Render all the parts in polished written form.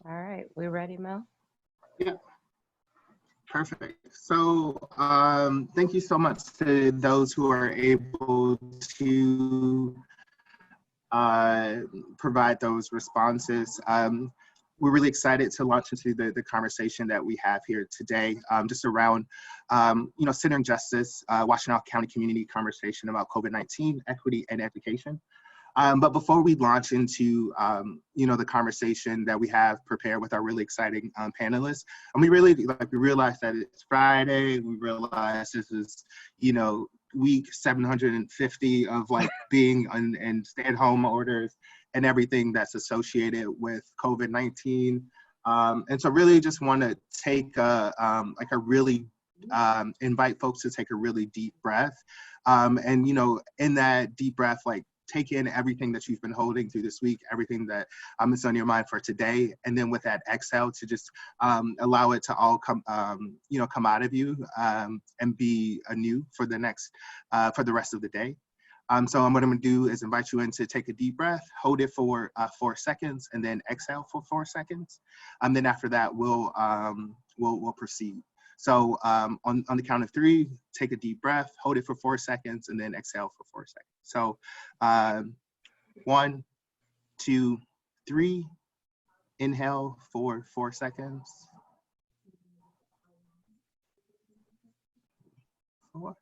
All right, we ready, Mel? Yeah, perfect. So thank you so much to those who are able to provide those responses. We're really excited to launch into the conversation that we have here today, just around, centering justice, Washtenaw County community conversation about COVID-19, equity, and education. But before we launch into, the conversation that we have prepared with our really exciting panelists, and we realize that it's Friday, we realize this is, week 750 of being in stay-at-home orders and everything that's associated with COVID-19. And so really just want to take invite folks to take a really deep breath. In that deep breath, take in everything that you've been holding through this week, everything that is on your mind for today. And then with that exhale to just allow it to all come out of you and be anew for the rest of the day. So what I'm gonna do is invite you in to take a deep breath, hold it for 4 seconds, and then exhale for 4 seconds. And then after that, we'll proceed. So on the count of 3, take a deep breath, hold it for 4 seconds, and then exhale for 4 seconds. So 1, 2, 3, inhale for 4 seconds. 4,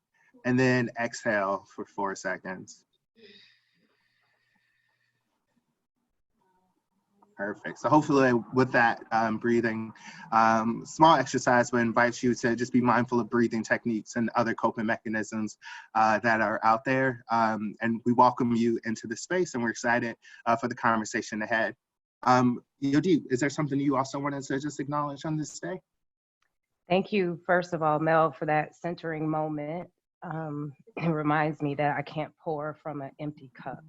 and then exhale for 4 seconds. Perfect. So hopefully with that breathing, small exercise will invite you to just be mindful of breathing techniques and other coping mechanisms that are out there. And we welcome you into the space, and we're excited for the conversation ahead. Yodi, is there something you also wanted to just acknowledge on this day? Thank you, first of all, Mel, for that centering moment. It reminds me that I can't pour from an empty cup.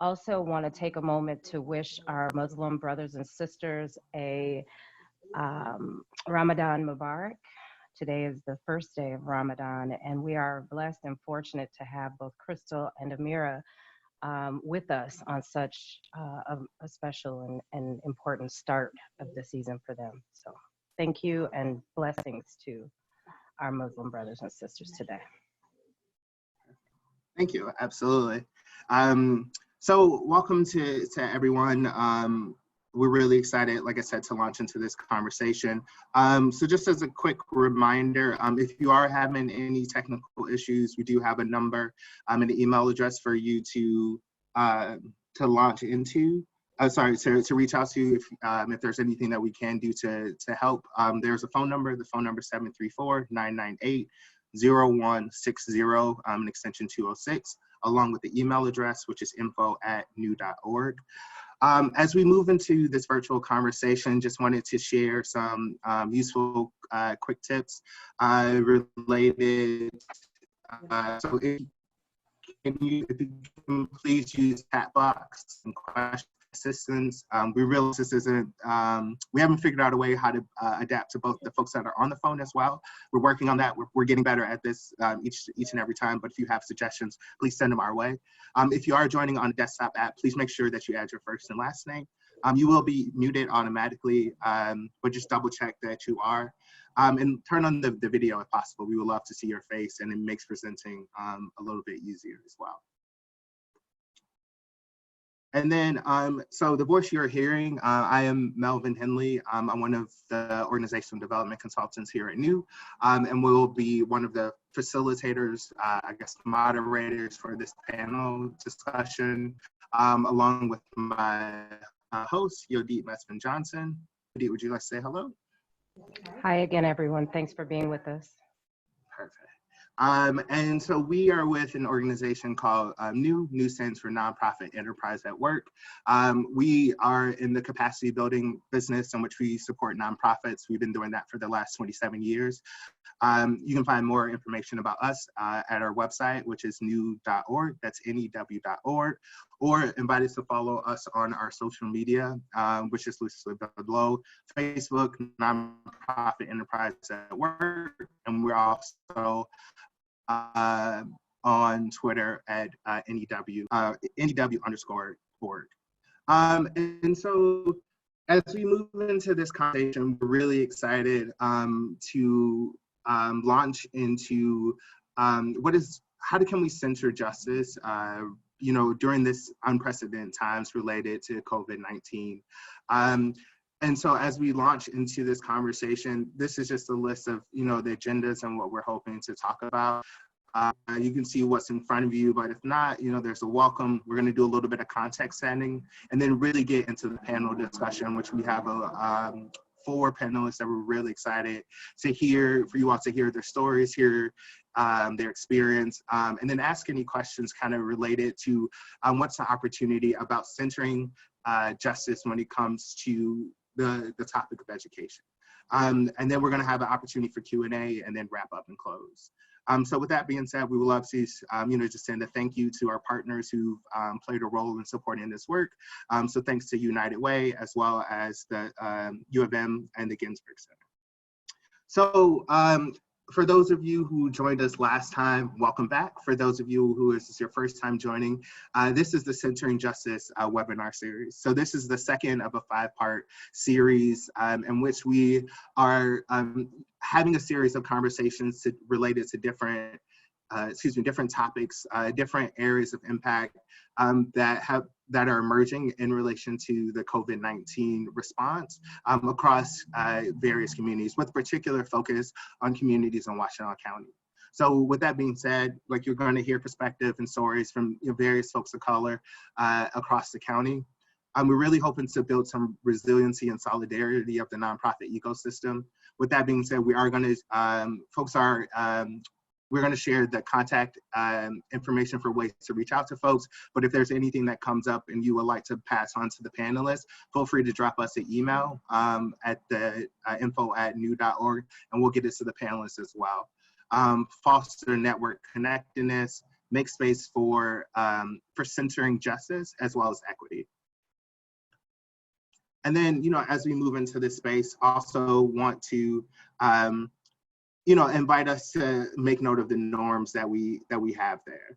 Also want to take a moment to wish our Muslim brothers and sisters a Ramadan Mubarak. Today is the first day of Ramadan, and we are blessed and fortunate to have both Krystle and Ammerah with us on such a special and important start of the season for them. So thank you and blessings to our Muslim brothers and sisters today. Thank you, absolutely. So welcome to everyone. We're really excited, like I said, to launch into this conversation. So just as a quick reminder, if you are having any technical issues, we do have a number and an email address for you to launch into. To reach out to if there's anything that we can do to help. There's a phone number. The phone number is 734-998-0160, and extension 206, along with the email address, which is info@new.org. As we move into this virtual conversation, just wanted to share some useful quick tips related. So if you can please use chat box and question assistance. We realize this isn't, we haven't figured out a way how to adapt to both the folks that are on the phone as well. We're working on that. We're getting better at this each and every time, but if you have suggestions, please send them our way. If you are joining on a desktop app, please make sure that you add your first and last name. You will be muted automatically, but just double check that you are. And turn on the video if possible. We would love to see your face, and it makes presenting a little bit easier as well. And then, so the voice you're hearing, I am Melvin Henley. I'm one of the organizational development consultants here at New, and will be one of the facilitators, moderators for this panel discussion, along with my host, Yodit Messman-Johnson. Yodit, would you like to say hello? Hi again, everyone. Thanks for being with us. Perfect. And so we are with an organization called New stands for Nonprofit Enterprise at Work. We are in the capacity building business in which we support nonprofits. We've been doing that for the last 27 years. You can find more information about us at our website, which is new.org, that's new.org, or invite us to follow us on our social media, which is listed below, Facebook, Nonprofit Enterprise at Work, and we're also on Twitter at NEW_org. And so as we move into this conversation, we're really excited to launch into how can we center justice, during this unprecedented times related to COVID-19. And so as we launch into this conversation, this is just a list of, the agendas and what we're hoping to talk about. You can see what's in front of you, but if not, there's a welcome. We're going to do a little bit of context setting and then really get into the panel discussion, which we have 4 panelists that we're really excited to hear, for you all to hear their stories, hear their experience, and then ask any questions kind of related to what's the opportunity about centering justice when it comes to the topic of education. And then we're going to have an opportunity for Q&A and then wrap up and close. So with that being said, we would love to, just send a thank you to our partners who've played a role in supporting this work. So thanks to United Way, as well as the U of M and the Ginsburg Center. So for those of you who joined us last time, welcome back. For those of you who is your first time joining, this is the Centering Justice webinar series. So this is the second of a 5-part series in which we are having a series of conversations related to different topics, different areas of impact that are emerging in relation to the COVID-19 response across various communities, with particular focus on communities in Washtenaw County. So with that being said, like, you're going to hear perspective and stories from various folks of color across the county. We're really hoping to build some resiliency and solidarity of the nonprofit ecosystem. With that being said, we are going to, we're going to share the contact information for ways to reach out to folks. But if there's anything that comes up and you would like to pass on to the panelists, feel free to drop us an email at the info@new.org, and we'll get it to the panelists as well. Foster network connectedness, make space for centering justice as well as equity. And then, as we move into this space, also want to invite us to make note of the norms that we have there.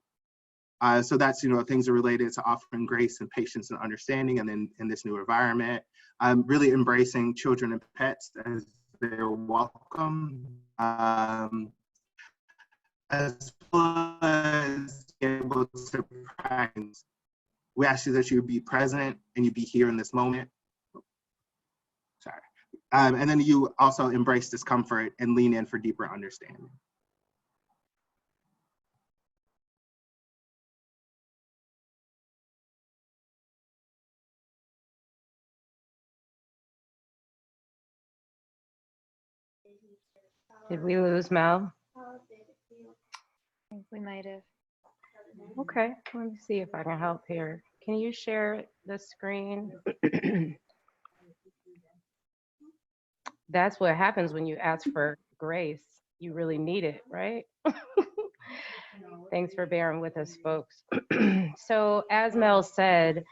So that's, things are related to offering grace and patience and understanding, and then in this new environment, really embracing children and pets as they're welcome, as well as being able to practice. We ask you that you be present and you be here in this moment. Sorry. And then you also embrace discomfort and lean in for deeper understanding. Did we lose Mel? I think we might have. Okay, let me see if I can help here. Can you share the screen? That's what happens when you ask for grace. You really need it, right? Thanks for bearing with us, folks. So as Mel said,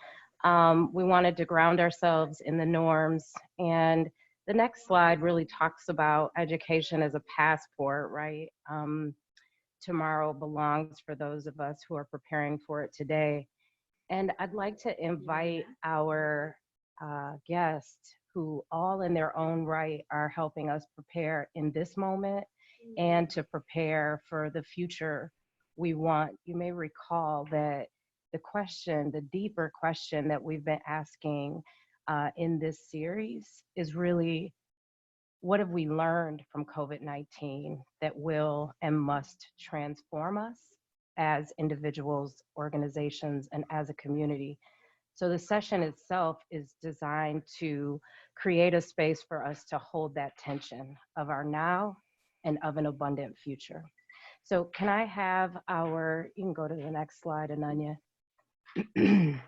we wanted to ground ourselves in the norms, and the next slide really talks about education as a passport, right? Tomorrow belongs for those of us who are preparing for it today. And I'd like to invite our guests, who all in their own right are helping us prepare in this moment and to prepare for the future we want. You may recall that the deeper question that we've been asking in this series is really, what have we learned from COVID-19 that will and must transform us as individuals, organizations, and as a community? So the session itself is designed to create a space for us to hold that tension of our now and of an abundant future. So can I have you can go to the next slide, Ananya. Can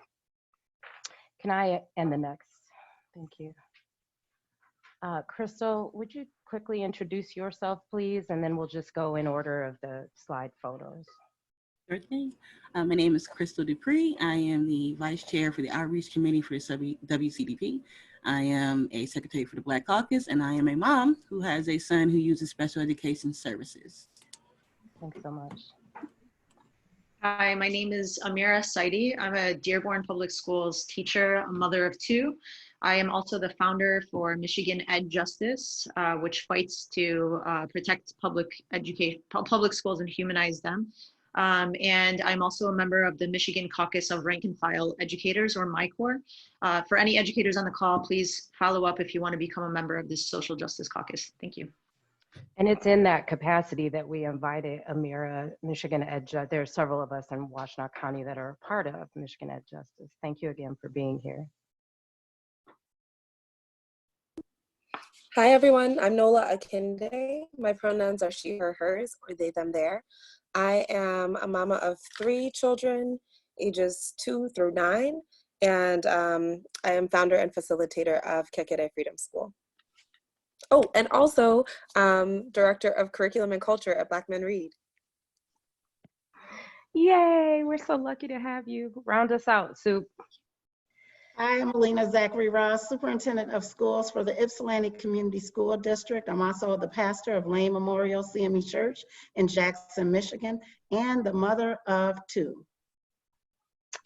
I end the next? Thank you. Krystle, would you quickly introduce yourself, please? And then we'll just go in order of the slide photos. Sure thing. My name is Krystle DuPree. I am the Vice Chair for the Outreach Committee for WCDP. I am a Secretary for the Black Caucus, and I am a mom who has a son who uses special education services. Thanks so much. Hi, my name is Ammerah Saidi. I'm a Dearborn Public Schools teacher, a mother of two. I am also the founder for Michigan Ed Justice, which fights to protect public schools and humanize them. And I'm also a member of the Michigan Caucus of Rank and File Educators, or MICOR. For any educators on the call, please follow up if you want to become a member of this social justice caucus. Thank you. And it's in that capacity that we invited Amira, Michigan Ed Justice. There are several of us in Washtenaw County that are a part of Michigan Ed Justice. Thank you again for being here. Hi everyone, I'm Nuola Akinde. My pronouns are she, her, hers, or they, them, their. I am a mama of 3 children, ages 2 through 9, and I am founder and facilitator of Kekere Freedom School. Oh, and also director of curriculum and culture at Black Men Read. Yay, we're so lucky to have you. Round us out, Soup. Hi, I'm Alena Zachery-Ross, Superintendent of Schools for the Ypsilanti Community School District. I'm also the pastor of Lane Memorial CME Church in Jackson, Michigan, and the mother of 2.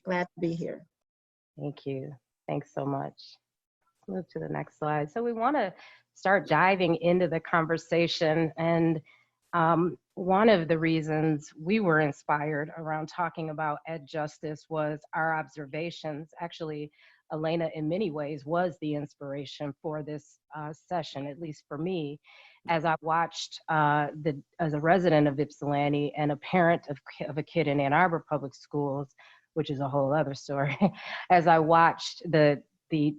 Glad to be here. Thank you. Thanks so much. Let's move to the next slide. So we want to start diving into the conversation, and one of the reasons we were inspired around talking about ed justice was our observations. Actually, Alena, in many ways, was the inspiration for this session, at least for me, as I watched, as a resident of Ypsilanti and a parent of a kid in Ann Arbor Public Schools, which is a whole other story, as I watched the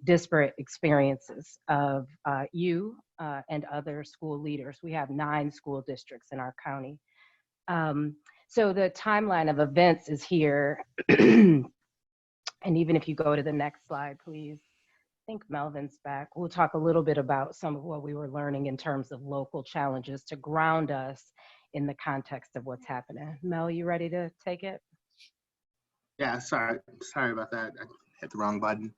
disparate experiences of you and other school leaders. We have 9 school districts in our county. So the timeline of events is here. And even if you go to the next slide, please. I think Melvin's back. We'll talk a little bit about some of what we were learning in terms of local challenges to ground us in the context of what's happening. Mel, you ready to take it? Yeah, sorry about that. I hit the wrong button.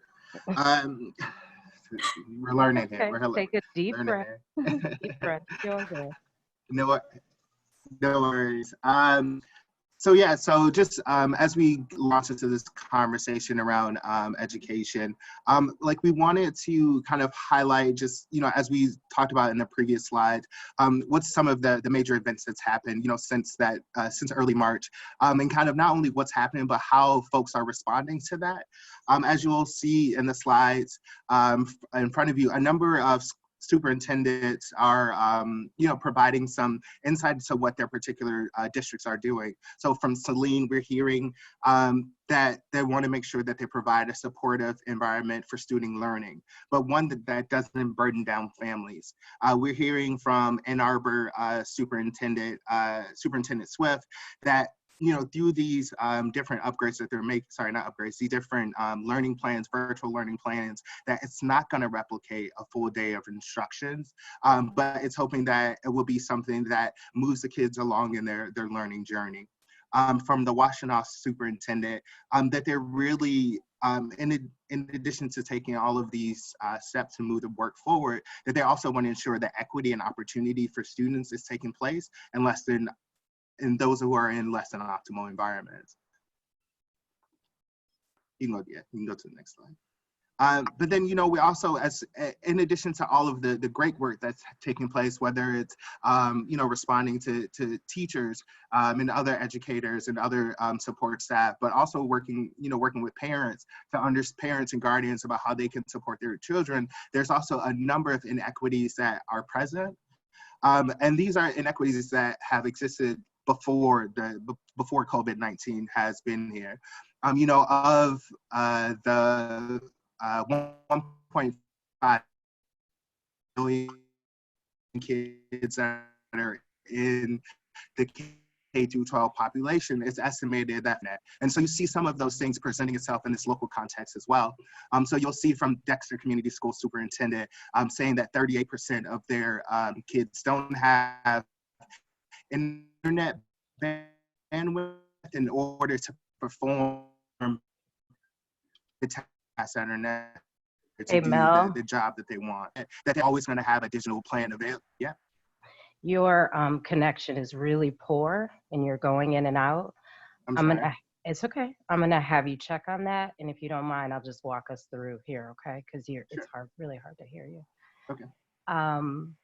We're learning here. Okay, We're take a deep learning breath. here. Deep breath. Doing good. No worries. So yeah, so just as we launch into this conversation around education, like we wanted to kind of highlight just, as we talked about in the previous slide, what's some of the major events that's happened, since early March, and kind of not only what's happening, but how folks are responding to that. As you will see in the slides in front of you, a number of superintendents are, providing some insight into what their particular districts are doing. So from Celine, we're hearing that they want to make sure that they provide a supportive environment for student learning, but one that doesn't burden down families. We're hearing from Ann Arbor Superintendent Swift that through these different upgrades that they're making, these different learning plans, virtual learning plans, that it's not going to replicate a full day of instructions, but it's hoping that it will be something that moves the kids along in their learning journey. From the Washtenaw superintendent, that they're really, in addition to taking all of these steps to move the work forward, that they also want to ensure that equity and opportunity for students is taking place and those who are in less than optimal environments. You can go to the next slide. But then, we also, in addition to all of the great work that's taking place, whether it's, responding to teachers and other educators and other support staff, but also working with parents parents and guardians about how they can support their children, there's also a number of inequities that are present. And these are inequities that have existed before COVID-19 has been here. Of the 1.5 million kids that are in the K-12 population, it's estimated that. And so you see some of those things presenting itself in this local context as well. So you'll see from Dexter Community School Superintendent saying that 38% of their kids don't have internet bandwidth in order to perform the tasks that are necessary to do the job that they want, that they're always going to have a digital plan available. Yeah. Your connection is really poor and you're going in and out. I'm I'm sorry. gonna, it's okay. I'm gonna have you check on that, and if you don't mind, I'll just walk us through here, okay? Because it's Sure. hard, really hard to hear you. Okay. Um,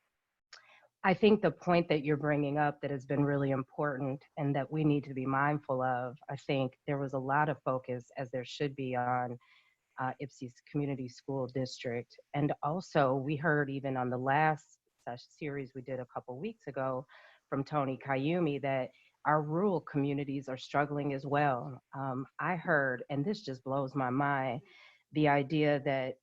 I think the point that you're bringing up that has been really important and that we need to be mindful of, I think there was a lot of focus, as there should be, on Ipsy's community school district. And also, we heard even on the last series we did a couple weeks ago from Tony Kayumi that our rural communities are struggling as well. I heard, and this just blows my mind, the idea that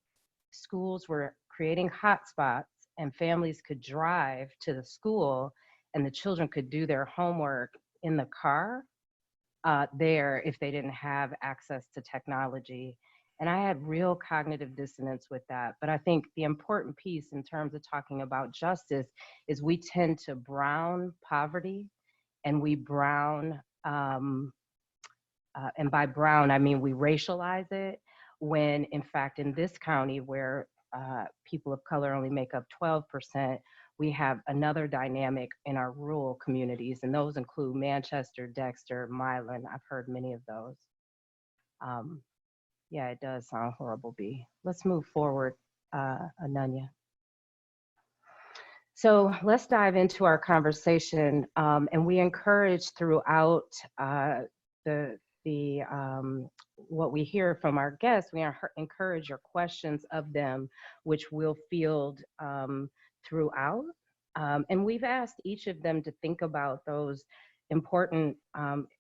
schools were creating hotspots and families could drive to the school and the children could do their homework in the car there if they didn't have access to technology. And I had real cognitive dissonance with that. But I think the important piece in terms of talking about justice is we tend to brown poverty and we brown, and by brown, I mean we racialize it, when in fact in this county where people of color only make up 12%, we have another dynamic in our rural communities, and those include Manchester, Dexter, Milan. I've heard many of those. Yeah, it does sound horrible, B. Let's move forward, Ananya. So let's dive into our conversation, and we encourage throughout the what we hear from our guests. We encourage your questions of them, which we'll field throughout. And we've asked each of them to think about those important,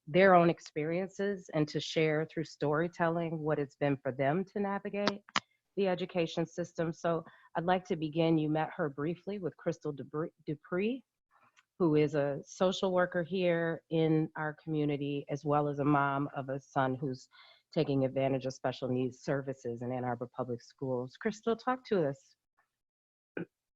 their own experiences, and to share through storytelling what it's been for them to navigate the education system. So I'd like to begin. You met her briefly with Krystle DuPree, who is a social worker here in our community, as well as a mom of a son who's taking advantage of special needs services in Ann Arbor Public Schools. Krystle, talk to us.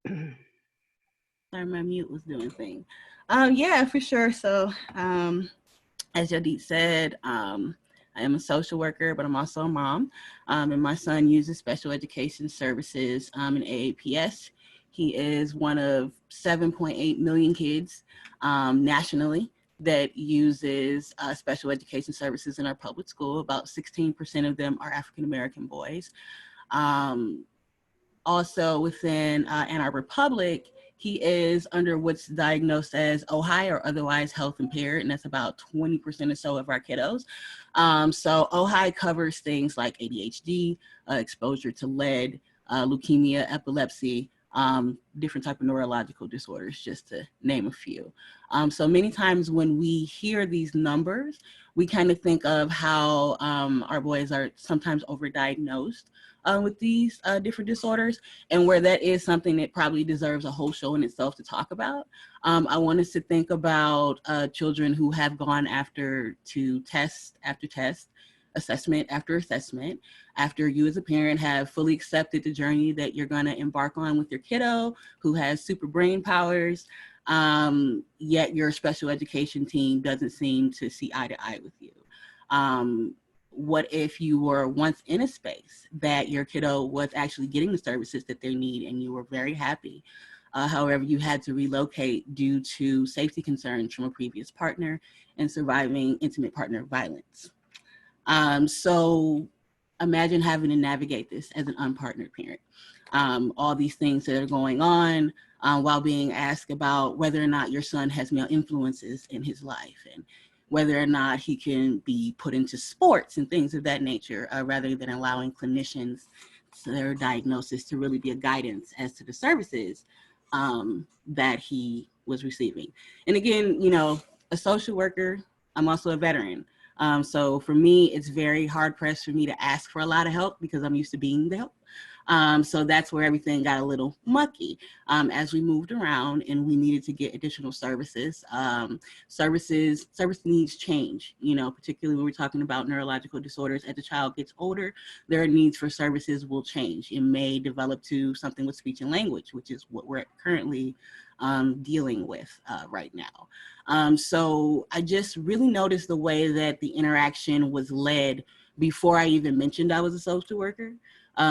Sorry, my mute was doing thing. Yeah, for sure. So as Jadit said, I am a social worker, but I'm also a mom. And my son uses special education services in AAPS. He is one of 7.8 million kids nationally that uses special education services in our public school. About 16% of them are African-American boys. Also within Ann Arbor Public, he is under what's diagnosed as OHI, or otherwise health impaired, and that's about 20% or so of our kiddos. So OHI covers things like ADHD, exposure to lead, leukemia, epilepsy, different type of neurological disorders, just to name a few. So many times when we hear these numbers, we kind of think of how our boys are sometimes overdiagnosed with these different disorders, and where that is something that probably deserves a whole show in itself to talk about. I want us to think about children who have gone after to test after test, assessment after assessment, after you as a parent have fully accepted the journey that you're going to embark on with your kiddo who has super brain powers, yet your special education team doesn't seem to see eye to eye with you. What if you were once in a space that your kiddo was actually getting the services that they need and you were very happy? However, you had to relocate due to safety concerns from a previous partner and surviving intimate partner violence. So imagine having to navigate this as an unpartnered parent. All these things that are going on while being asked about whether or not your son has male influences in his life, and whether or not he can be put into sports and things of that nature, rather than allowing clinicians their diagnosis to really be a guidance as to the services that he was receiving. And again, you know, a social worker, I'm also a veteran. So for me, it's very hard pressed for me to ask for a lot of help because I'm used to being the help. So that's where everything got a little mucky as we moved around and we needed to get additional services. Service needs change, you know, particularly when we're talking about neurological disorders. As the child gets older, their needs for services will change. It may develop to something with speech and language, which is what we're currently dealing with right now. So I just really noticed the way that the interaction was led before I even mentioned I was a social worker.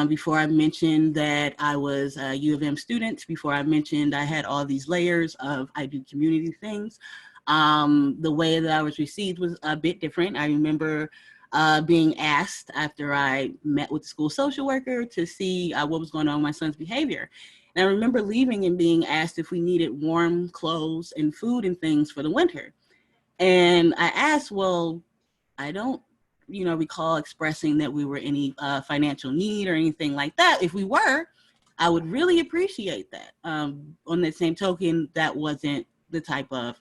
Before I mentioned that I was a U of M student, before I mentioned I had all these layers of I do community things, The way that I was received was a bit different. I remember being asked after I met with the school social worker to see what was going on with my son's behavior. And I remember leaving and being asked if we needed warm clothes and food and things for the winter. And I asked, well, I don't, recall expressing that we were in any financial need or anything like that. If we were, I would really appreciate that. On the same token, that wasn't the type of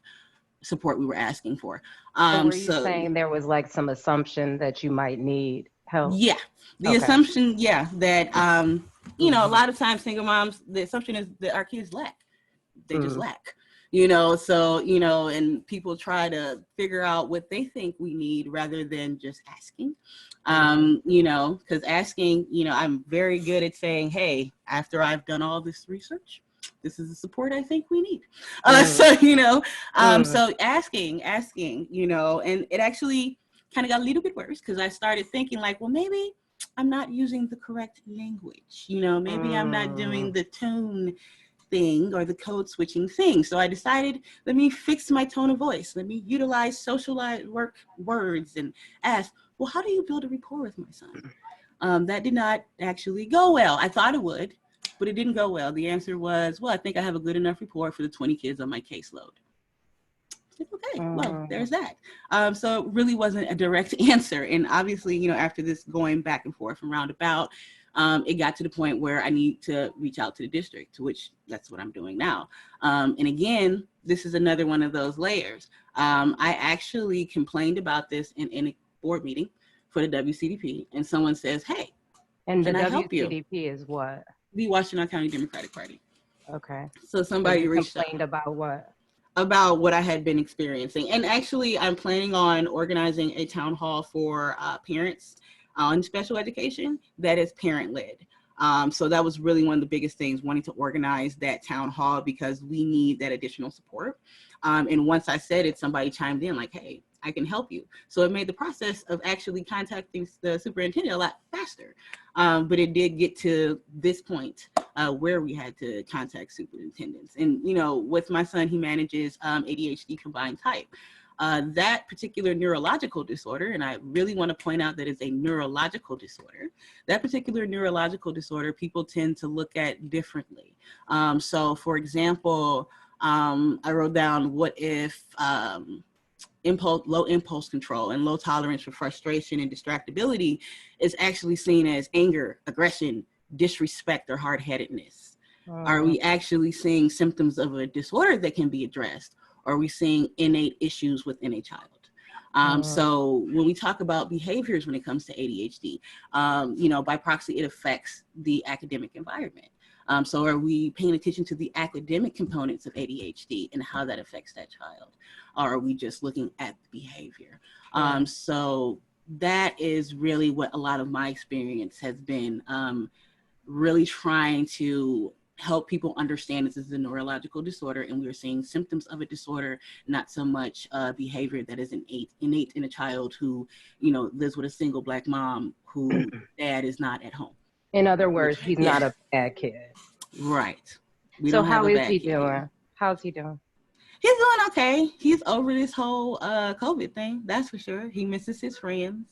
support we were asking for. So were you saying there was like some assumption that you might need help? Yeah, the assumption, that, a lot of times single moms, the assumption is that our kids lack. They just lack. And people try to figure out what they think we need rather than just asking, because asking, I'm very good at saying, hey, after I've done all this research, this is the support I think we need. So asking, and it actually kind of got a little bit worse because I started thinking like, well, maybe I'm not using the correct language, maybe I'm not doing the tone thing or the code switching thing. So I decided, let me fix my tone of voice. Let me utilize socialized work words and ask, well, how do you build a rapport with my son? That did not actually go well. I thought it would, but it didn't go well. The answer was, well, I think I have a good enough rapport for the 20 kids on my caseload. Okay, well, there's that. So it really wasn't a direct answer. And obviously, after this going back and forth and roundabout, it got to the point where I need to reach out to the district, to which that's what I'm doing now. And again, this is another one of those layers. I actually complained about this in a board meeting for the WCDP, and someone says, hey, and the can I help you? WCDP is what? The Washington County Democratic Party. Okay. So somebody complained about what? About what I had been experiencing. And actually, I'm planning on organizing a town hall for parents on special education that is parent-led. So that was really one of the biggest things, wanting to organize that town hall because we need that additional support. And once I said it, somebody chimed in like, hey, I can help you. So it made the process of actually contacting the superintendent a lot faster. But it did get to this point where we had to contact superintendents. And, with my son, he manages ADHD combined type. That particular neurological disorder, and I really want to point out that it's a neurological disorder, that particular neurological disorder, people tend to look at differently. So for example, I wrote down what if low impulse control and low tolerance for frustration and distractibility is actually seen as anger, aggression, disrespect, or hard-headedness. Are we actually seeing symptoms of a disorder that can be addressed? Or are we seeing innate issues within a child? So when we talk about behaviors when it comes to ADHD, by proxy, it affects the academic environment. So are we paying attention to the academic components of ADHD and how that affects that child? Or are we just looking at the behavior? So that is really what a lot of my experience has been, really trying to help people understand this is a neurological disorder, and we're seeing symptoms of a disorder, not so much behavior that is innate in a child who, lives with a single Black mom who dad is not at home. In other words, he's not a bad kid. Right. So how is he doing? How's he doing? He's doing okay. He's over this whole COVID thing, that's for sure. He misses his friends.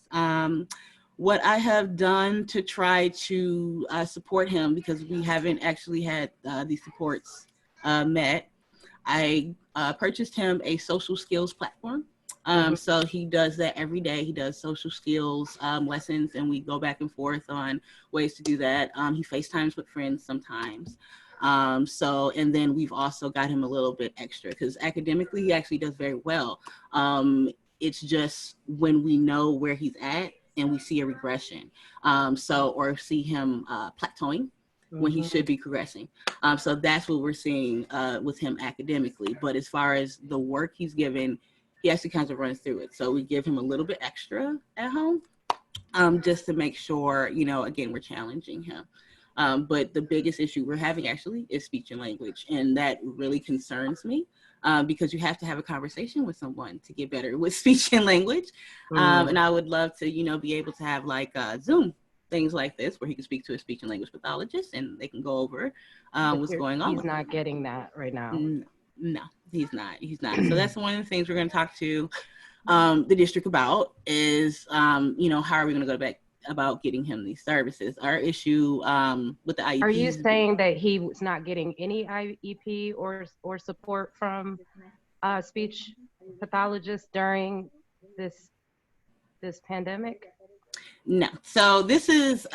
What I have done to try to support him, because we haven't actually had these supports met, I purchased him a social skills platform. So he does that every day. He does social skills lessons, and we go back and forth on ways to do that. He FaceTimes with friends sometimes. And then we've also got him a little bit extra because academically he actually does very well. It's just when we know where he's at and we see a regression, or see him plateauing when he should be progressing. So that's what we're seeing with him academically. But as far as the work he's given, he actually kind of runs through it. So we give him a little bit extra at home, just to make sure, again, we're challenging him. But the biggest issue we're having actually is speech and language. And that really concerns me because you have to have a conversation with someone to get better with speech and language. And I would love to, be able to have like Zoom things like this where he can speak to a speech and language pathologist and they can go over what's going on. He's not getting that right now. No, he's not. He's not. So that's one of the things we're going to talk to the district about is, you know, how are we going to go back about getting him these services? Our issue with the IEPs. Are you saying that he was not getting any IEP or support from speech pathologists during this pandemic? No. So this is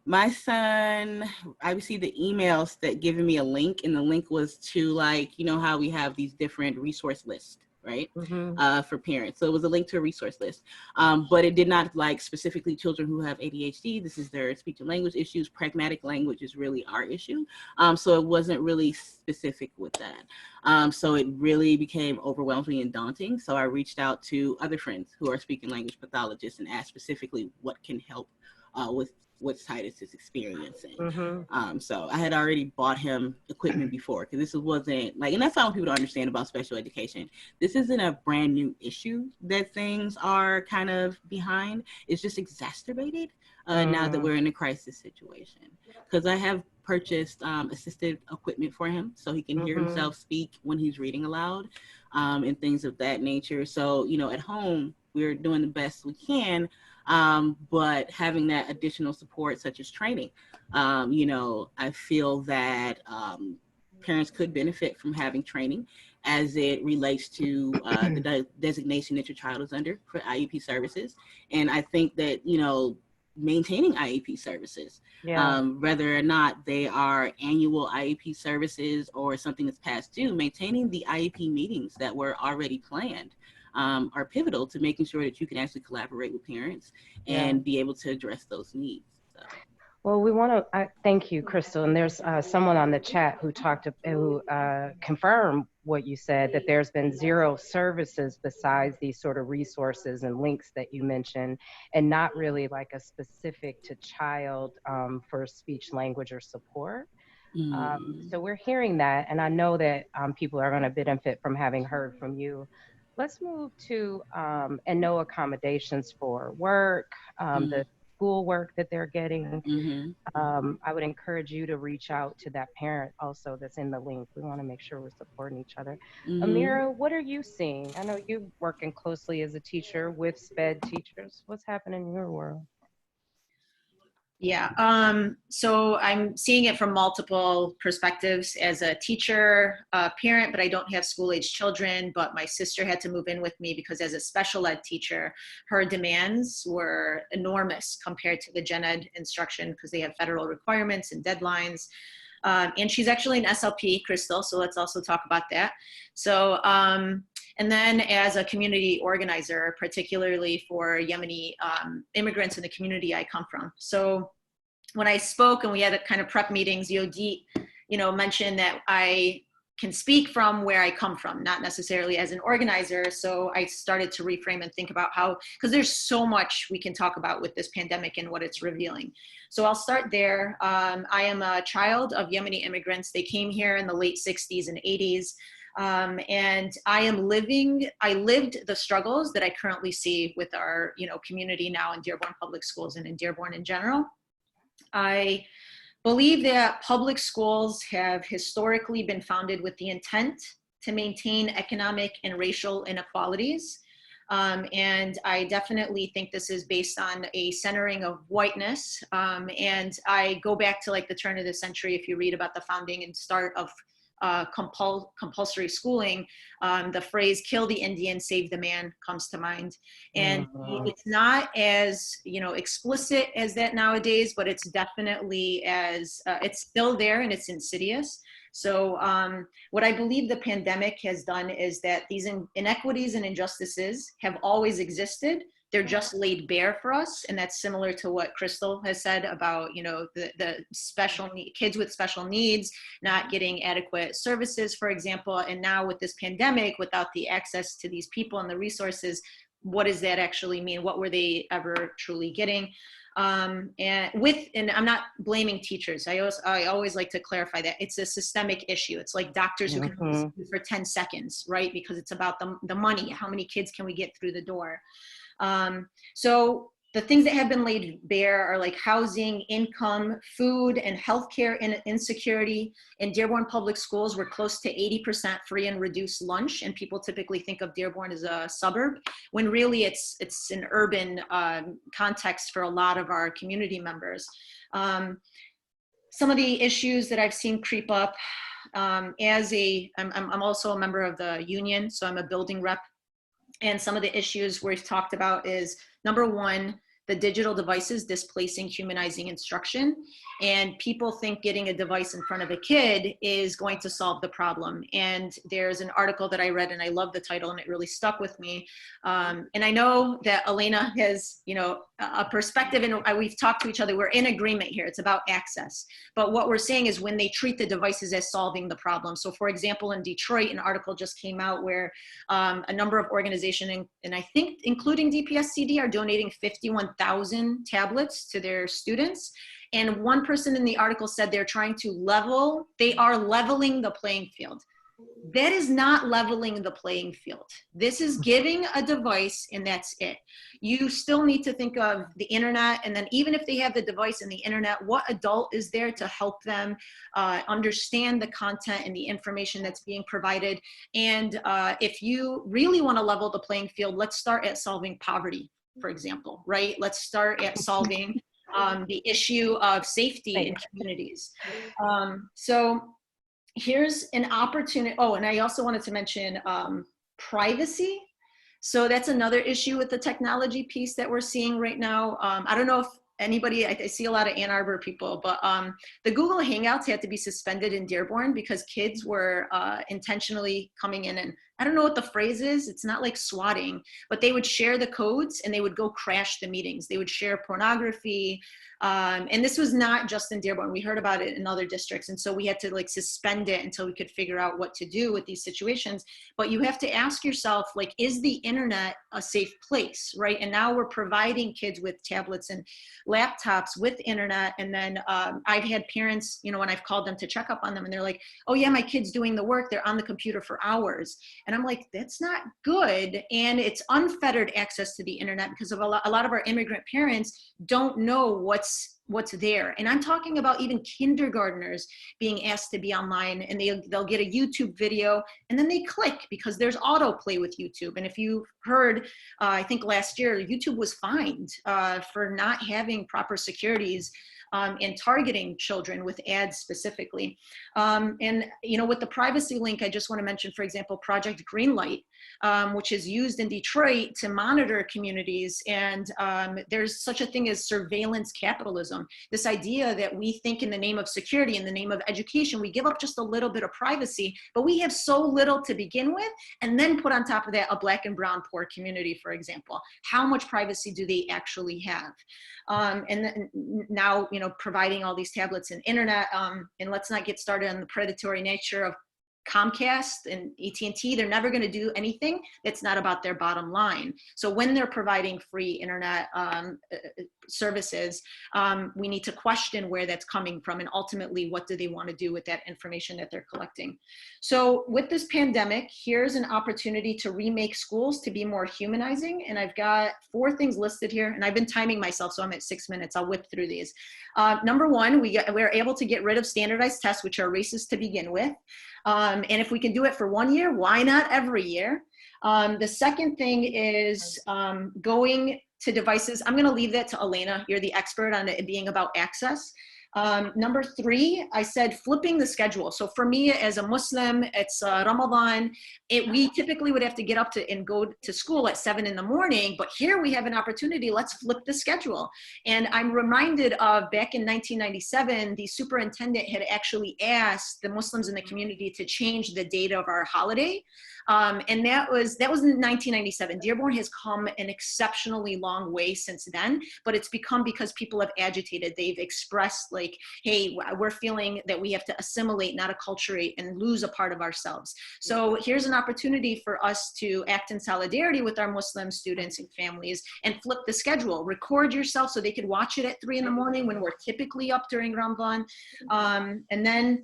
my son. I received the emails that giving me a link, and the link was to, like, you know how we have these different resource lists, right? For parents. So it was a link to a resource list, but it did not like specifically children who have ADHD. This is their speech and language issues. Pragmatic language is really our issue. So it wasn't really specific with that. So it really became overwhelming and daunting. So I reached out to other friends who are speaking language pathologists and asked specifically what can help with what Titus is experiencing. So I had already bought him equipment before, because this wasn't like, and that's how people don't understand about special education. This isn't a brand new issue that things are kind of behind. It's just exacerbated now that we're in a crisis situation. Because I have purchased assistive equipment for him so he can hear himself speak when he's reading aloud, and things of that nature. So, you know, at home, we're doing the best we can. But having that additional support, such as training, you know, I feel that parents could benefit from having training as it relates to the designation that your child is under for IEP services. And I think that, you know, maintaining IEP services, whether or not they are annual IEP services or something that's past due, maintaining the IEP meetings that were already planned are pivotal to making sure that you can actually collaborate with parents and be able to address those needs. So. Well, we want to thank you, Krystle. And there's someone on the chat who confirmed what you said, that there's been 0 services besides these sort of resources and links that you mentioned, and not really like a specific to child for speech, language, or support. So we're hearing that, and I know that people are going to benefit from having heard from you. Let's move to and no accommodations for work, the school work that they're getting. I would encourage you to reach out to that parent also that's in the link. We want to make sure we're supporting each other. Ammerah, what are you seeing? I know you're working closely as a teacher with SPED teachers. What's happening in your world? Yeah, so I'm seeing it from multiple perspectives as a teacher, parent, but I don't have school-age children, but my sister had to move in with me because as a special ed teacher, her demands were enormous compared to the gen ed instruction because they have federal requirements and deadlines. And she's actually an SLP, Krystle, so let's also talk about that. So, and then as a community organizer, particularly for Yemeni immigrants in the community I come from. So when I spoke and we had a kind of prep meetings, Yodit, you know, mentioned that I can speak from where I come from, not necessarily as an organizer. So I started to reframe and think about how, because there's so much we can talk about with this pandemic and what it's revealing. So I'll start there. I am a child of Yemeni immigrants. They came here in the late 60s and 80s. And I lived the struggles that I currently see with our, you know, community now in Dearborn Public Schools and in Dearborn in general. I believe that public schools have historically been founded with the intent to maintain economic and racial inequalities. And I definitely think this is based on a centering of whiteness. And I go back to like the turn of the century, if you read about the founding and start of compulsory schooling, the phrase "kill the Indian, save the man" comes to mind. And it's not as, you know, explicit as that nowadays, but it's definitely as, it's still there and it's insidious. So what I believe the pandemic has done is that these inequities and injustices have always existed. They're just laid bare for us. And that's similar to what Krystle has said about, you know, the special kids with special needs, not getting adequate services, for example. And now with this pandemic, without the access to these people and the resources, what does that actually mean? What were they ever truly getting? And I'm not blaming teachers. I always like to clarify that it's a systemic issue. It's like doctors who can only see you for 10 seconds, right? Because it's about the money. How many kids can we get through the door? So the things that have been laid bare are like housing, income, food, and healthcare insecurity. In Dearborn Public Schools, we're close to 80% free and reduced lunch, and people typically think of Dearborn as a suburb, when really it's an urban context for a lot of our community members. Some of the issues that I've seen creep up, I'm also a member of the union, so I'm a building rep. And some of the issues we've talked about is, number one, the digital devices displacing humanizing instruction. And people think getting a device in front of a kid is going to solve the problem. And there's an article that I read, and I love the title, and it really stuck with me. And I know that Alena has, a perspective, and we've talked to each other. We're in agreement here. It's about access. But what we're saying is when they treat the devices as solving the problem. So for example, in Detroit, an article just came out where a number of organizations, and I think including DPSCD, are donating 51,000 tablets to their students. And one person in the article said they are leveling the playing field. That is not leveling the playing field. This is giving a device and that's it. You still need to think of the internet, and then even if they have the device and the internet, what adult is there to help them understand the content and the information that's being provided? And if you really want to level the playing field, let's start at solving poverty, for example, right? Let's start at solving the issue of safety in communities. So here's an opportunity. Oh, and I also wanted to mention privacy. So that's another issue with the technology piece that we're seeing right now. I don't know if anybody, I see a lot of Ann Arbor people, but the Google Hangouts had to be suspended in Dearborn because kids were intentionally coming in, and I don't know what the phrase is. It's not like swatting, but they would share the codes and they would go crash the meetings. They would share pornography. And this was not just in Dearborn. We heard about it in other districts. And so we had to suspend it until we could figure out what to do with these situations. But you have to ask yourself, is the internet a safe place, right? And now we're providing kids with tablets and laptops with internet. And then I've had parents, when I've called them to check up on them, and they're like, oh yeah, my kid's doing the work. They're on the computer for hours. And I'm like, that's not good. And it's unfettered access to the internet because of a lot of our immigrant parents don't know what's there. And I'm talking about even kindergartners being asked to be online, and they'll get a YouTube video and then they click because there's autoplay with YouTube. And if you heard, I think last year, YouTube was fined for not having proper securities and targeting children with ads specifically. And with the privacy link, I just want to mention, for example, Project Greenlight, which is used in Detroit to monitor communities. And there's such a thing as surveillance capitalism. This idea that we think in the name of security, in the name of education, we give up just a little bit of privacy, but we have so little to begin with, and then put on top of that a Black and brown poor community, for example. How much privacy do they actually have? And then now, providing all these tablets and internet, and let's not get started on the predatory nature of Comcast and AT&T. They're never going to do anything that's not about their bottom line. So when they're providing free internet services, we need to question where that's coming from, and ultimately, what do they want to do with that information that they're collecting? So with this pandemic, here's an opportunity to remake schools to be more humanizing. And I've got 4 things listed here, and I've been timing myself, so I'm at 6 minutes. I'll whip through these. Number one, we're able to get rid of standardized tests, which are racist to begin with. And if we can do it for 1 year, why not every year? The second thing is going to devices. I'm going to leave that to Alena. You're the expert on it being about access. Number 3, I said flipping the schedule. So for me as a Muslim, it's Ramadan. We typically would have to get up and go to school at 7 in the morning, but here we have an opportunity. Let's flip the schedule. And I'm reminded of back in 1997, the superintendent had actually asked the Muslims in the community to change the date of our holiday. And that was in 1997. Dearborn has come an exceptionally long way since then, but it's become because people have agitated. They've expressed hey, we're feeling that we have to assimilate, not acculturate, and lose a part of ourselves. So here's an opportunity for us to act in solidarity with our Muslim students and families and flip the schedule. Record yourself so they could watch it at 3 in the morning when we're typically up during Ramadan. And then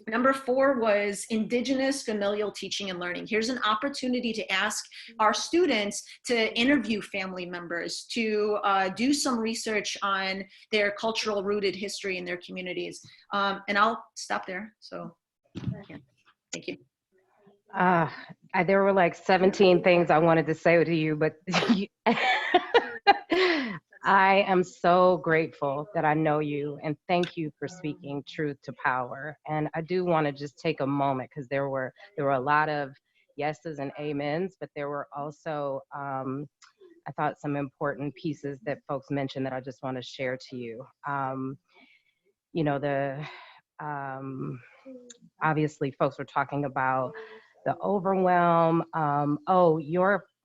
Number 4 was Indigenous familial teaching and learning. Here's an opportunity to ask our students to interview family members, to do some research on their cultural rooted history in their communities. And I'll stop there. So, yeah. Thank you. There were like 17 things I wanted to say to you, but I am so grateful that I know you, and thank you for speaking truth to power. And I do want to just take a moment, because there were a lot of yeses and amens, but there were also I thought some important pieces that folks mentioned that I just want to share to you. You know, obviously folks were talking about the overwhelm.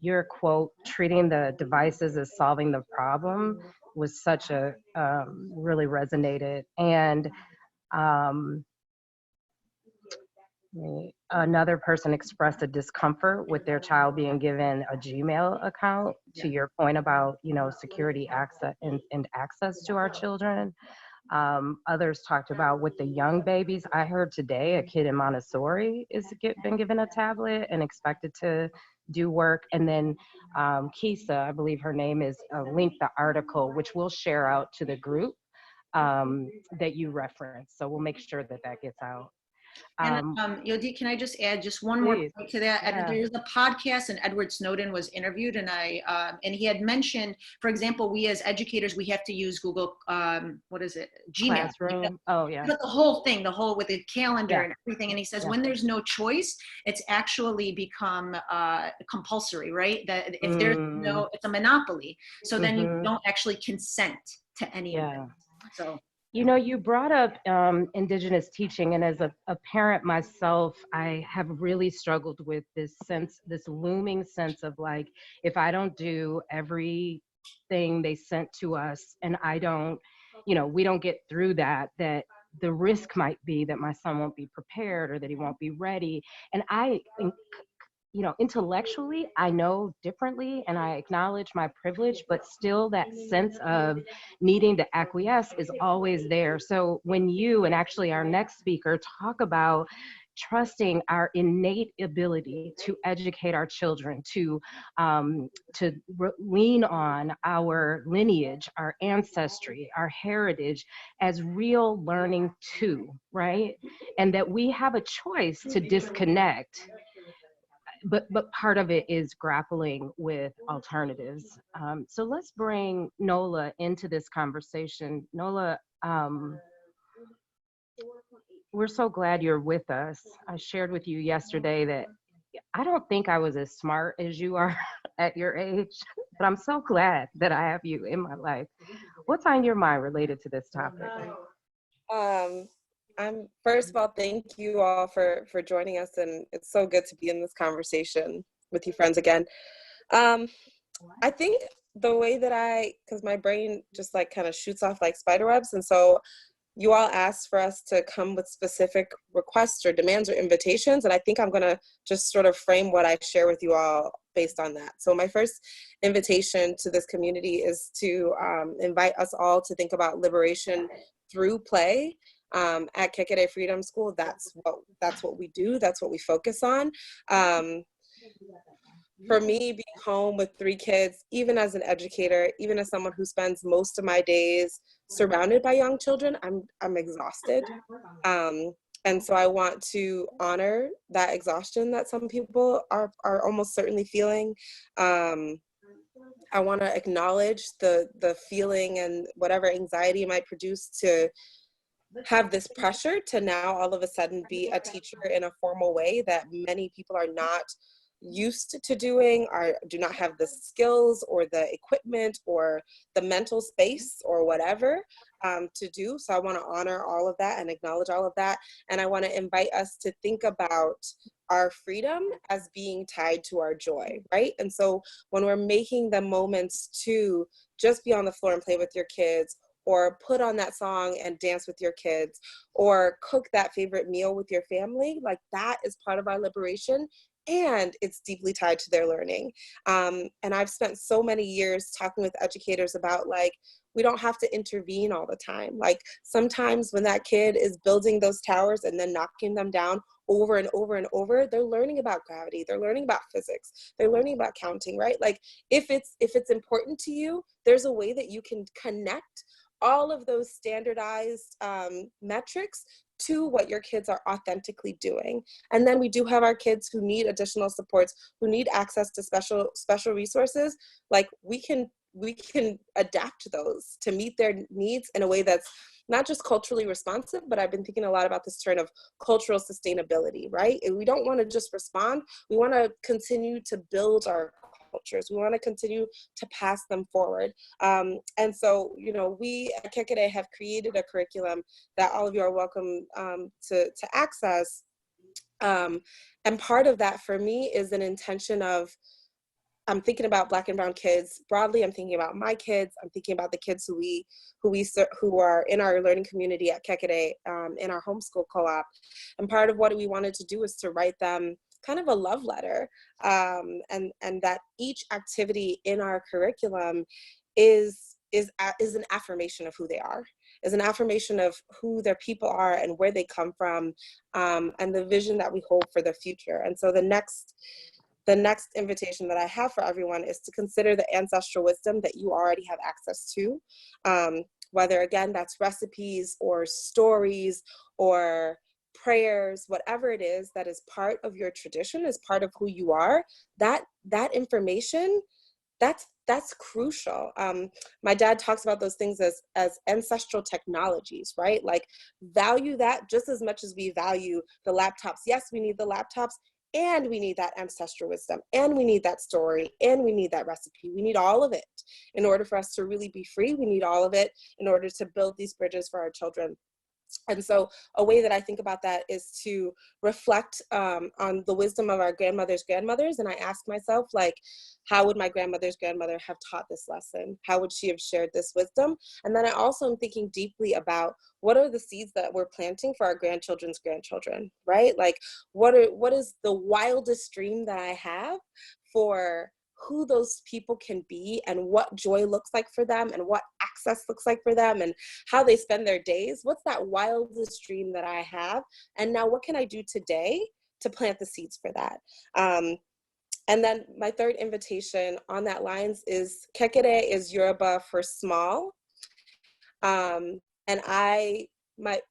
Your quote, treating the devices as solving the problem, was such a, really resonated. And another person expressed a discomfort with their child being given a Gmail account, to your point about, security access and access to our children. Others talked about with the young babies. I heard today a kid in Montessori been given a tablet and expected to do work. And then Kisa, I believe her name is, linked the article, which we'll share out to the group that you referenced. So we'll make sure that gets out. And Yodi, can I just add just one more point to that? Yeah. There's a podcast, and Edward Snowden was interviewed, and and he had mentioned, for example, we as educators, we have to use Google, what is it, Gmail. Classroom. Oh yeah. But the whole thing, with the calendar Yeah. and everything. And he says, Yeah. when there's no choice, it's actually become compulsory, right? That if there's no, it's a monopoly. So then you don't actually consent to any of it. So. You brought up Indigenous teaching, and as a parent myself, I have really struggled with this looming sense of like, if I don't do everything they sent to us, and I don't, we don't get through that the risk might be that my son won't be prepared, or that he won't be ready. And I think, intellectually, I know differently, and I acknowledge my privilege, but still that sense of needing to acquiesce is always there. So when you, and actually our next speaker, talk about trusting our innate ability to educate our children, to lean on our lineage, our ancestry, our heritage as real learning too, right? And that we have a choice to disconnect. But part of it is grappling with alternatives. So let's bring Nuola into this conversation. Nuola, we're so glad you're with us. I shared with you yesterday that I don't think I was as smart as you are at your age, but I'm so glad that I have you in my life. What's on your mind related to this topic? I'm first of all, thank you all for joining us, and it's so good to be in this conversation with you friends again. I think the way that because my brain just like kind of shoots off like spider webs, and so you all asked for us to come with specific requests or demands or invitations, and I think I'm gonna just sort of frame what I share with you all based on that. So my first invitation to this community is to invite us all to think about liberation through play. At Kekere Freedom School, that's what we do. That's what we focus on. For me, being home with 3 kids, even as an educator, even as someone who spends most of my days surrounded by young children, I'm exhausted. And so I want to honor that exhaustion that some people are almost certainly feeling. I want to acknowledge the feeling and whatever anxiety it might produce to have this pressure to now all of a sudden be a teacher in a formal way that many people are not used to doing, or do not have the skills or the equipment or the mental space or whatever to do. So I want to honor all of that and acknowledge all of that. And I want to invite us to think about our freedom as being tied to our joy, right? And so when we're making the moments to just be on the floor and play with your kids, or put on that song and dance with your kids, or cook that favorite meal with your family, like that is part of our liberation, and it's deeply tied to their learning. And I've spent so many years talking with educators about like, we don't have to intervene all the time. Like sometimes when that kid is building those towers and then knocking them down over and over and over, they're learning about gravity, they're learning about physics, they're learning about counting, right? Like if it's important to you, there's a way that you can connect all of those standardized metrics to what your kids are authentically doing. And then we do have our kids who need additional supports, who need access to special resources. Like we can adapt those to meet their needs in a way that's not just culturally responsive, but I've been thinking a lot about this term of cultural sustainability, right? And we don't want to just respond. We want to continue to build our cultures. We want to continue to pass them forward. And so, you know, we at Kekere have created a curriculum that all of you are welcome to access. And part of that for me is an intention of, I'm thinking about Black and brown kids broadly. I'm thinking about my kids. I'm thinking about the kids who are in our learning community at Kekere, in our homeschool co-op. And part of what we wanted to do is to write them kind of a love letter, and that each activity in our curriculum is an affirmation of who they are, is an affirmation of who their people are and where they come from, and the vision that we hold for the future. And so the next invitation that I have for everyone is to consider the ancestral wisdom that you already have access to, whether again, that's recipes or stories or prayers, whatever it is that is part of your tradition, is part of who you are, that information, that's crucial. My dad talks about those things as ancestral technologies, right? Like value that just as much as we value the laptops. Yes, we need the laptops, and we need that ancestral wisdom, and we need that story, and we need that recipe. We need all of it in order for us to really be free. We need all of it in order to build these bridges for our children. And so a way that I think about that is to reflect on the wisdom of our grandmothers' grandmothers. And I ask myself, like, how would my grandmother's grandmother have taught this lesson? How would she have shared this wisdom? And then I also am thinking deeply about what are the seeds that we're planting for our grandchildren's grandchildren, right? Like, what is the wildest dream that I have for who those people can be and what joy looks like for them and what access looks like for them and how they spend their days? What's that wildest dream that I have? And now what can I do today to plant the seeds for that? And then my third invitation on that lines is Kekere is Yoruba for small. And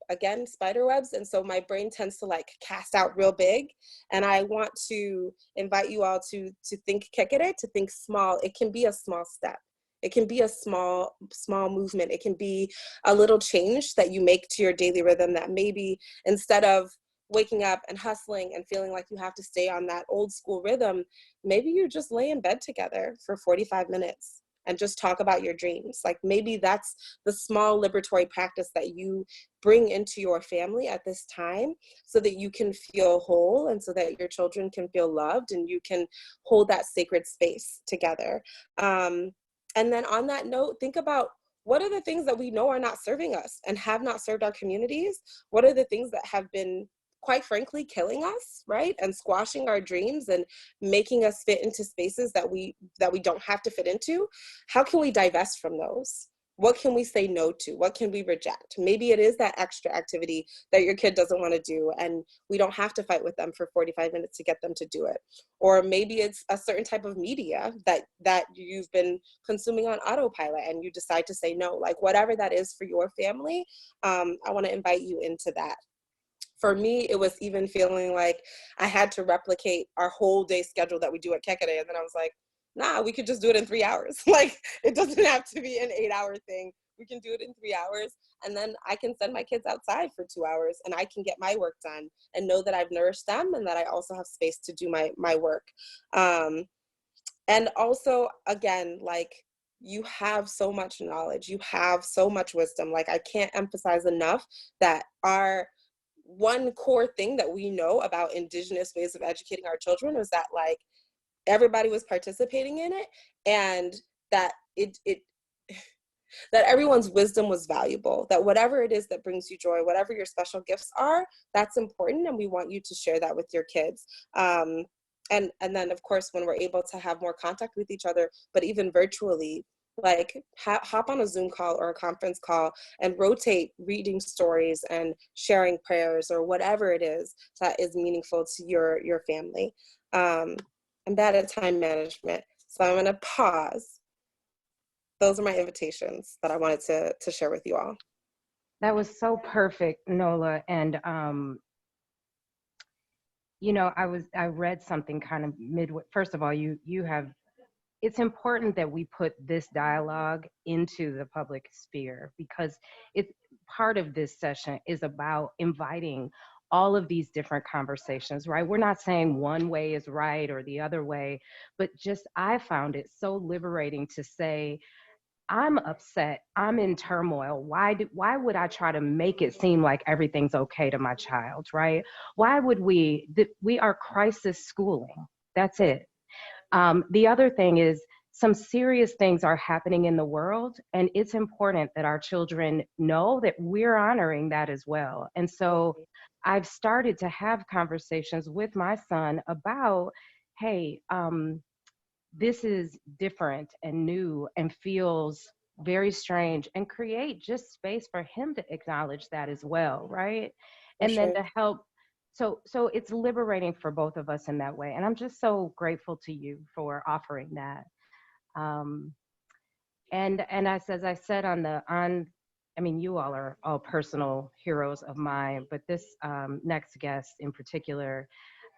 again, spider webs. And so my brain tends to like cast out real big. And I want to invite you all to think Kekere, to think small. It can be a small step. It can be a small movement. It can be a little change that you make to your daily rhythm, that maybe instead of waking up and hustling and feeling like you have to stay on that old school rhythm, maybe you just lay in bed together for 45 minutes and just talk about your dreams. Like maybe that's the small liberatory practice that you bring into your family at this time so that you can feel whole and so that your children can feel loved and you can hold that sacred space together. And then on that note, think about what are the things that we know are not serving us and have not served our communities? What are the things that have been, quite frankly, killing us, right? And squashing our dreams and making us fit into spaces that we don't have to fit into? How can we divest from those? What can we say no to? What can we reject? Maybe it is that extra activity that your kid doesn't want to do and we don't have to fight with them for 45 minutes to get them to do it. Or maybe it's a certain type of media that you've been consuming on autopilot and you decide to say no. Like whatever that is for your family, I want to invite you into that. For me, it was even feeling like I had to replicate our whole day schedule that we do at Kekere. And then I was like, nah, we could just do it in 3 hours. Like, it doesn't have to be an 8-hour thing. We can do it in 3 hours. And then I can send my kids outside for 2 hours and I can get my work done and know that I've nourished them and that I also have space to do my work. And also, again, like, you have so much knowledge. You have so much wisdom. Like, I can't emphasize enough that our one core thing that we know about Indigenous ways of educating our children is that like everybody was participating in it and that that everyone's wisdom was valuable, that whatever it is that brings you joy, whatever your special gifts are, that's important. And we want you to share that with your kids. And then of course, when we're able to have more contact with each other, but even virtually, like hop on a Zoom call or a conference call and rotate reading stories and sharing prayers or whatever it is that is meaningful to your family. I'm bad at time management, so I'm gonna pause. Those are my invitations that I wanted to share with you all. That was so perfect, Nuola. And you know, I read something kind of midway. First of all, you have, it's important that we put this dialogue into the public sphere, because it's part of this session is about inviting all of these different conversations, right? We're not saying one way is right or the other way, but just I found it so liberating to say, I'm upset, I'm in turmoil. Why would I try to make it seem like everything's okay to my child, right? Why would we are crisis schooling. That's it. The other thing is, some serious things are happening in the world, and it's important that our children know that we're honoring that as well. And so I've started to have conversations with my son about, hey, this is different and new and feels very strange, and create just space for him to acknowledge that as well, right? And then to help. So it's liberating for both of us in that way. And I'm just so grateful to you for offering that. And as I said I mean, you all are all personal heroes of mine, but this next guest in particular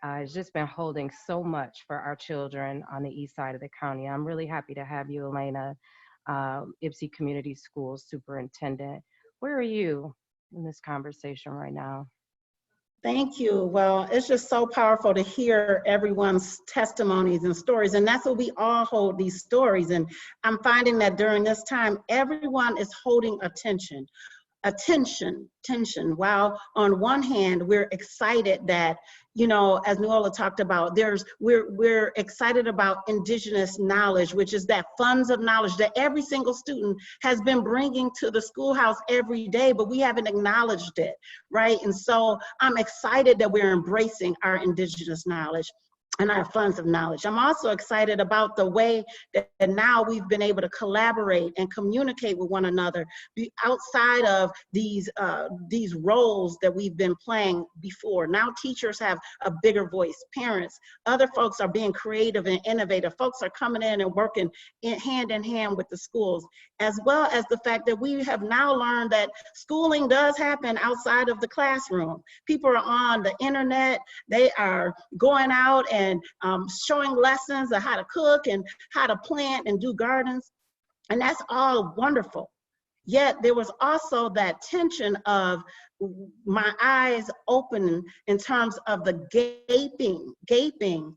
has just been holding so much for our children on the east side of the county. I'm really happy to have you, Alena, Ypsi Community Schools Superintendent. Where are you in this conversation right now? Thank you. Well, it's just so powerful to hear everyone's testimonies and stories. And that's what we all hold, these stories. And I'm finding that during this time, everyone is holding attention. While on one hand, we're excited that, you know, as Nuola talked about, we're excited about indigenous knowledge, which is that funds of knowledge that every single student has been bringing to the schoolhouse every day, but we haven't acknowledged it, right? And so I'm excited that we're embracing our indigenous knowledge and our funds of knowledge. I'm also excited about the way that now we've been able to collaborate and communicate with one another outside of these roles that we've been playing before. Now teachers have a bigger voice, parents, other folks are being creative and innovative. Folks are coming in and working hand in hand with the schools, as well as the fact that we have now learned that schooling does happen outside of the classroom. People are on the internet, they are going out and showing lessons of how to cook and how to plant and do gardens. And that's all wonderful. Yet there was also that tension of my eyes opening in terms of the gaping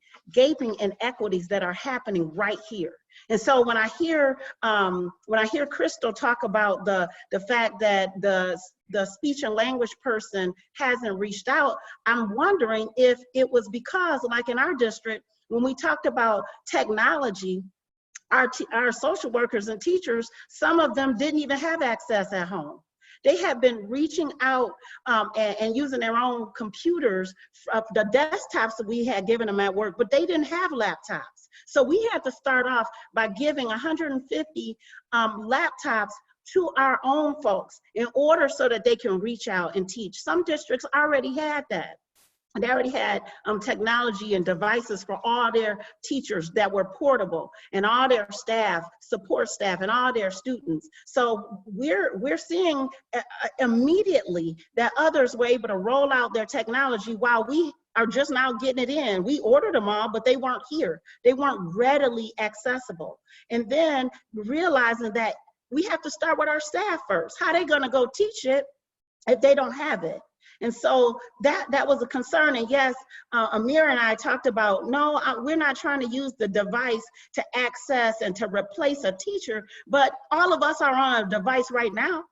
inequities that are happening right here. And so when I hear Krystle talk about the fact that the speech and language person hasn't reached out, I'm wondering if it was because, like in our district, when we talked about technology, our social workers and teachers, some of them didn't even have access at home. They have been reaching out and using their own computers, the desktops that we had given them at work, but they didn't have laptops. So we had to start off by giving 150 laptops to our own folks in order so that they can reach out and teach. Some districts already had that. They already had technology and devices for all their teachers that were portable, and all their staff, support staff, and all their students. So we're seeing immediately that others were able to roll out their technology while we are just now getting it in. We ordered them all, but they weren't here. They weren't readily accessible. And then realizing that we have to start with our staff first. How are they gonna go teach it if they don't have it? And so that was a concern. And yes, Amir and I talked about, no, we're not trying to use the device to access and to replace a teacher, but all of us are on a device right now.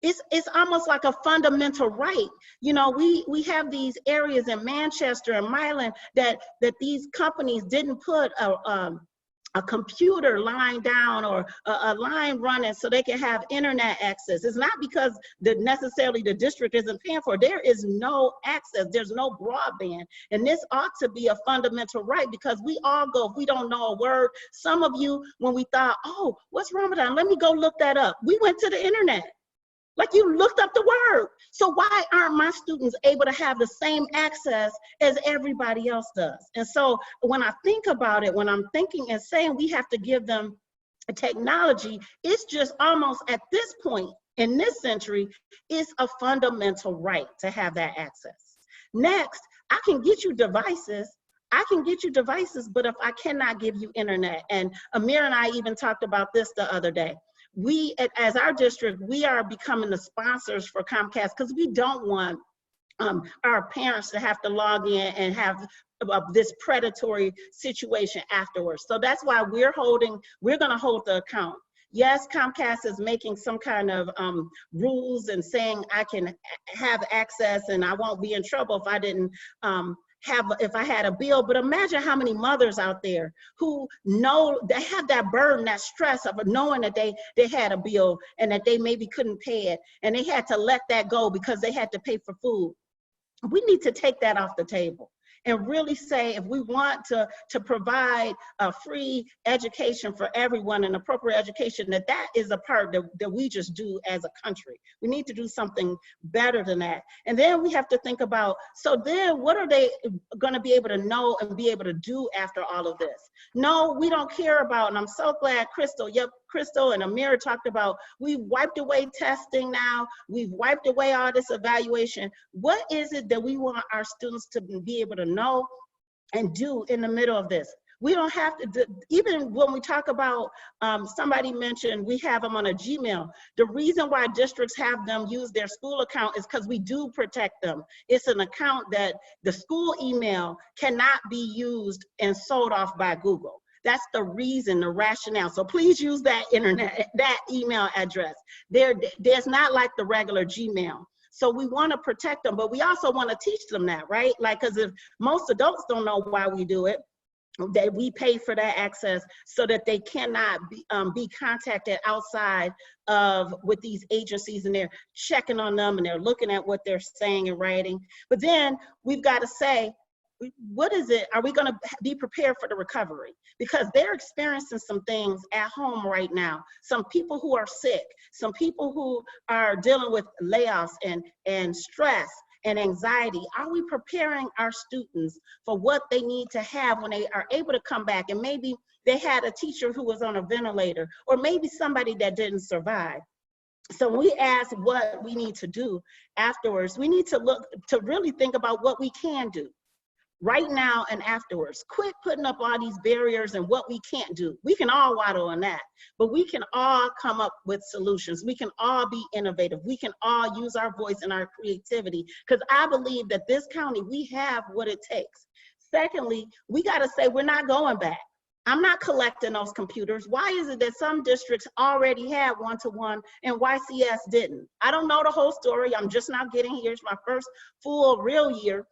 It's almost like a fundamental right. You know, we have these areas in Manchester and Milan that these companies didn't put a computer lying down or a line running so they can have internet access. It's not because necessarily the district isn't paying for it. There is no access, there's no broadband. And this ought to be a fundamental right, because we all go, if we don't know a word, some of you, when we thought, oh, what's Ramadan? Let me go look that up. We went to the internet. Like, you looked up the word. So why aren't my students able to have the same access as everybody else does? And so when I think about it, when I'm thinking and saying we have to give them technology, it's just almost at this point in this century, it's a fundamental right to have that access. Next, I can get you devices. But if I cannot give you internet, and Amir and I even talked about this the other day, we, as our district, we are becoming the sponsors for Comcast because we don't want our parents to have to log in and have this predatory situation afterwards. So that's why we're going to hold the account. Yes, Comcast is making some kind of rules and saying I can have access and I won't be in trouble if I didn't if I had a bill. But imagine how many mothers out there who know they have that burden, that stress of knowing that they had a bill and that they maybe couldn't pay it, and they had to let that go because they had to pay for food. We need to take that off the table and really say, if we want to provide a free education for everyone, an appropriate education, that is a part that we just do as a country. We need to do something better than that. And then we have to think about, so then what are they gonna be able to know and be able to do after all of this? No, we don't care about, and I'm so glad Krystle and Amira talked about, we've wiped away testing now, we've wiped away all this evaluation. What is it that we want our students to be able to know and do in the middle of this? We don't have to, even when we talk about, somebody mentioned we have them on a Gmail. The reason why districts have them use their school account is because we do protect them. It's an account that the school email cannot be used and sold off by Google. That's the reason, the rationale. So please use that that email address. There's not like the regular Gmail. So we want to protect them, but we also want to teach them that, right? Like, because if most adults don't know why we do it, that we pay for that access so that they cannot be contacted outside of with these agencies, and they're checking on them and they're looking at what they're saying and writing. But then we've got to say, what is it? Are we going to be prepared for the recovery? Because they're experiencing some things at home right now. Some people who are sick, some people who are dealing with layoffs and stress and anxiety. Are we preparing our students for what they need to have when they are able to come back? And maybe they had a teacher who was on a ventilator, or maybe somebody that didn't survive. So when we ask what we need to do afterwards, we need to look to really think about what we can do right now and afterwards. Quit putting up all these barriers and what we can't do. We can all waddle on that, but we can all come up with solutions. We can all be innovative. We can all use our voice and our creativity, because I believe that this county, we have what it takes. Secondly, we got to say we're not going back. I'm not collecting those computers. Why is it that some districts already had one-to-one and YCS didn't? I don't know the whole story. I'm just now getting here. It's my first full real year.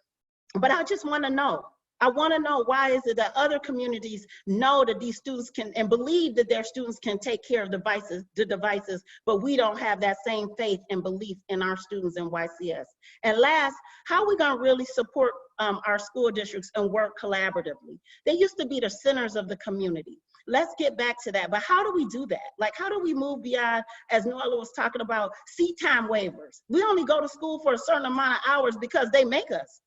But I just want to know. I want to know, why is it that other communities know that these students can and believe that their students can take care of the devices, but we don't have that same faith and belief in our students in YCS? And last, how are we going to really support our school districts and work collaboratively? They used to be the centers of the community. Let's get back to that. But how do we do that? Like, how do we move beyond, as Nuola was talking about, seat time waivers? We only go to school for a certain amount of hours because they make us.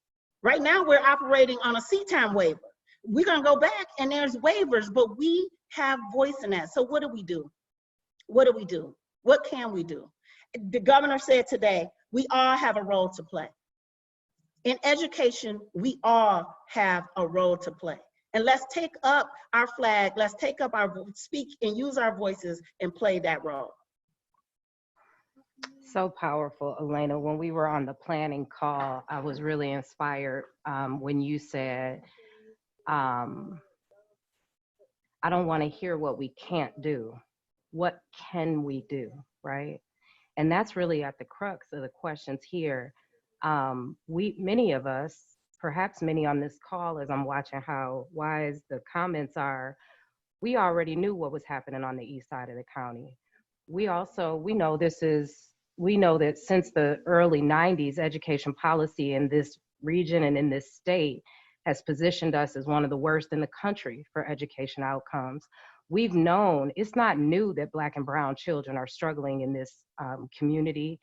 Right now, we're operating on a seat time waiver. We're going to go back and there's waivers, but we have voice in that. So what do we do? What do we do? What can we do? The governor said today, we all have a role to play. In education, we all have a role to play. And let's take up our flag, let's take up our speak and use our voices and play that role. So powerful, Alena. When we were on the planning call, I was really inspired when you said, I don't want to hear what we can't do. What can we do, right? And that's really at the crux of the questions here. Many of us, perhaps many on this call, as I'm watching how wise the comments are, we already knew what was happening on the east side of the county. We know that since the early 90s, education policy in this region and in this state has positioned us as one of the worst in the country for education outcomes. We've known, it's not new that Black and brown children are struggling in this community.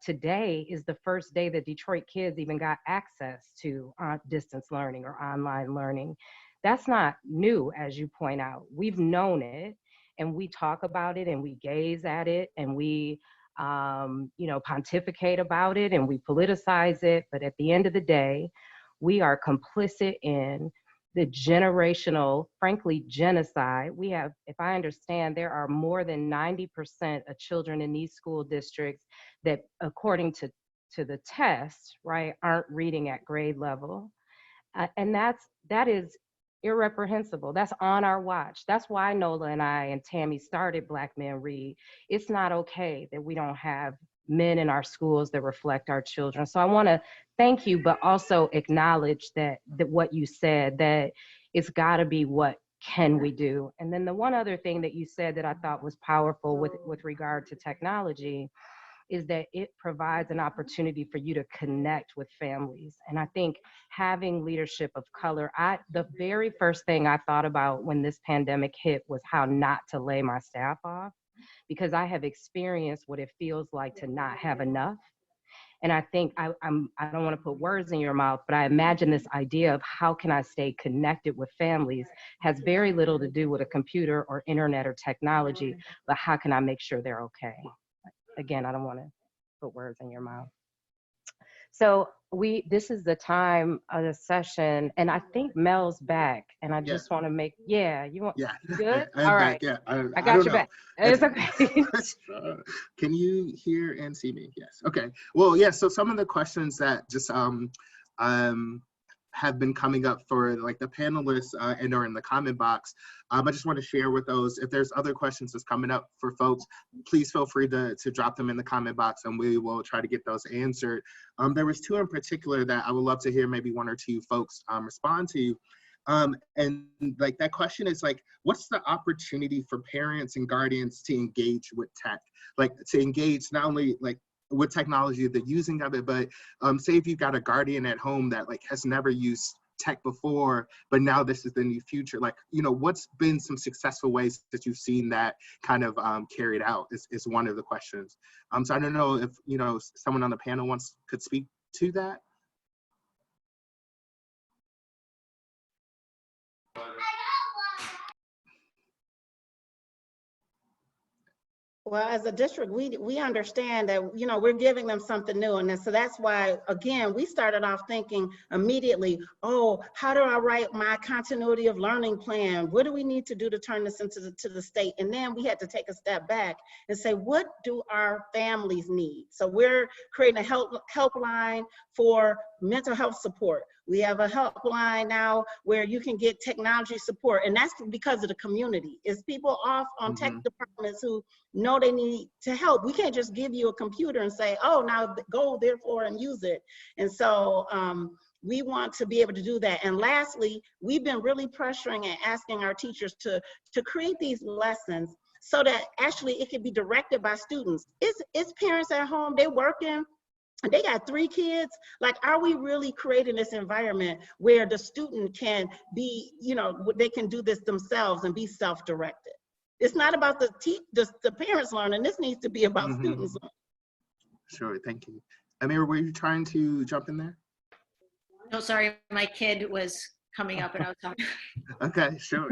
Today is the first day that Detroit kids even got access to distance learning or online learning. That's not new, as you point out. We've known it, and we talk about it, and we gaze at it, and we pontificate about it, and we politicize it. But at the end of the day, we are complicit in the generational, frankly, genocide. We have, if I understand, there are more than 90% of children in these school districts that, according to the test, right, aren't reading at grade level. And that is irreprehensible. That's on our watch. That's why Nuola and I and Tammy started Black Men Read. It's not okay that we don't have men in our schools that reflect our children. So I want to thank you, but also acknowledge that what you said, that it's got to be what can we do. And then the one other thing that you said that I thought was powerful with regard to technology is that it provides an opportunity for you to connect with families. And I think having leadership of color, the very first thing I thought about when this pandemic hit was how not to lay my staff off, because I have experienced what it feels like to not have enough. And I think I don't want to put words in your mouth, but I imagine this idea of how can I stay connected with families has very little to do with a computer or internet or technology, but how can I make sure they're okay? Again, I don't want to put words in your mouth. So this is the time of the session, and I think Mel's back, and I just want to make, you good? I'm all back. right. I got your back. It's okay. Can you hear and see me? Yes. Okay. Well, yeah. So some of the questions that just have been coming up for like the panelists and or in the comment box. I just want to share with those. If there's other questions that's coming up for folks, please feel free to drop them in the comment box and we will try to get those answered. There was two in particular that I would love to hear maybe one or two folks respond to. And like that question is like, what's the opportunity for parents and guardians to engage with tech? Like to engage not only like with technology, the using of it, but say if you've got a guardian at home that like has never used tech before, but now this is the new future, like, you know, what's been some successful ways that you've seen that kind of carried out is one of the questions. So I don't know if, you know, someone on the panel could speak to that. Well, as a district, we understand that, you know, we're giving them something new. And so that's why, again, we started off thinking immediately, oh, how do I write my continuity of learning plan? What do we need to do to turn this into the state? And then we had to take a step back and say, what do our families need? So we're creating a helpline for mental health support. We have a helpline now where you can get technology support, and that's because of the community. It's people off on tech departments who know they need to help. We can't just give you a computer and say, oh, now go therefore and use it. And so we want to be able to do that. And lastly, we've been really pressuring and asking our teachers to create these lessons so that actually it can be directed by students. It's parents at home, they're working, and they got 3 kids. Like, are we really creating this environment where the student can be, you know, they can do this themselves and be self-directed? It's not about the parents learning. This needs to be about students learning. Sure, thank you. Amira, were you trying to jump in there? No, sorry, my kid was coming up and I was talking. Okay, sure.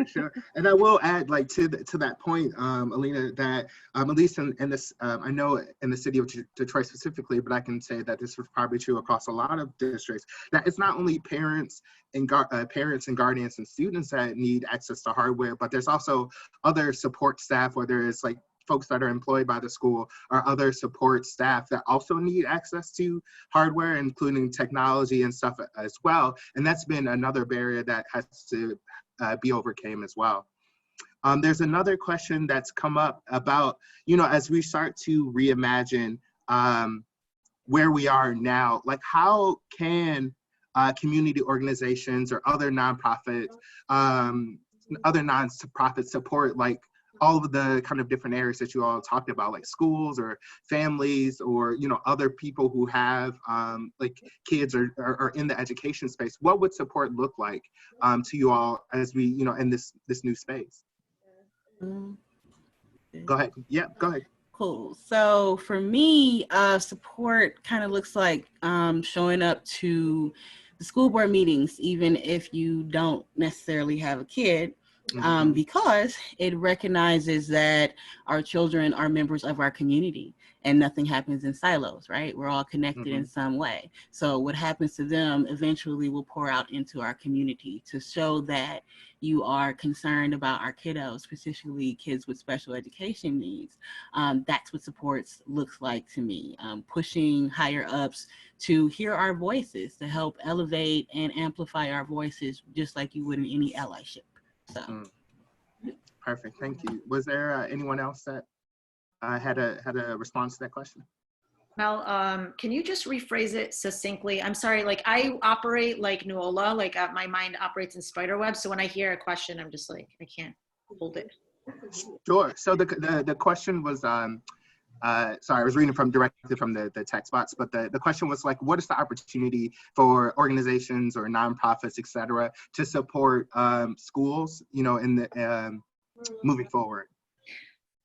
And I will add, like, to that point, Alena, that at least in this, I know in the city of Detroit specifically, but I can say that this was probably true across a lot of districts, that it's not only parents and guardians and students that need access to hardware, but there's also other support staff, whether it's like folks that are employed by the school or other support staff that also need access to hardware, including technology and stuff as well. And that's been another barrier that has to be overcame as well. There's another question that's come up about, you know, as we start to reimagine where we are now, like how can community organizations or other nonprofits other non-profit support, like all of the kind of different areas that you all talked about, like schools or families or, you know, other people who have like kids or are in the education space? What would support look like to you all as we, you know, in this new space? Go ahead. Yeah, go ahead. Cool. So for me, support kind of looks like showing up to the school board meetings, even if you don't necessarily have a kid, because it recognizes that our children are members of our community and nothing happens in silos, right? We're all connected in some way. So what happens to them eventually will pour out into our community to show that you are concerned about our kiddos, particularly kids with special education needs. That's what supports looks like to me. Pushing higher ups to hear our voices, to help elevate and amplify our voices, just like you would in any allyship. So. Perfect, thank you. Was there anyone else that had a response to that question? Mel, can you just rephrase it succinctly? I'm sorry, like I operate like Nuola, like my mind operates in spider web. So when I hear a question, I'm just like, I can't hold it. Sure. So the question was, sorry, I was reading directly from the text box, but the question was like, what is the opportunity for organizations or nonprofits, et cetera, to support schools, you know, in the moving forward?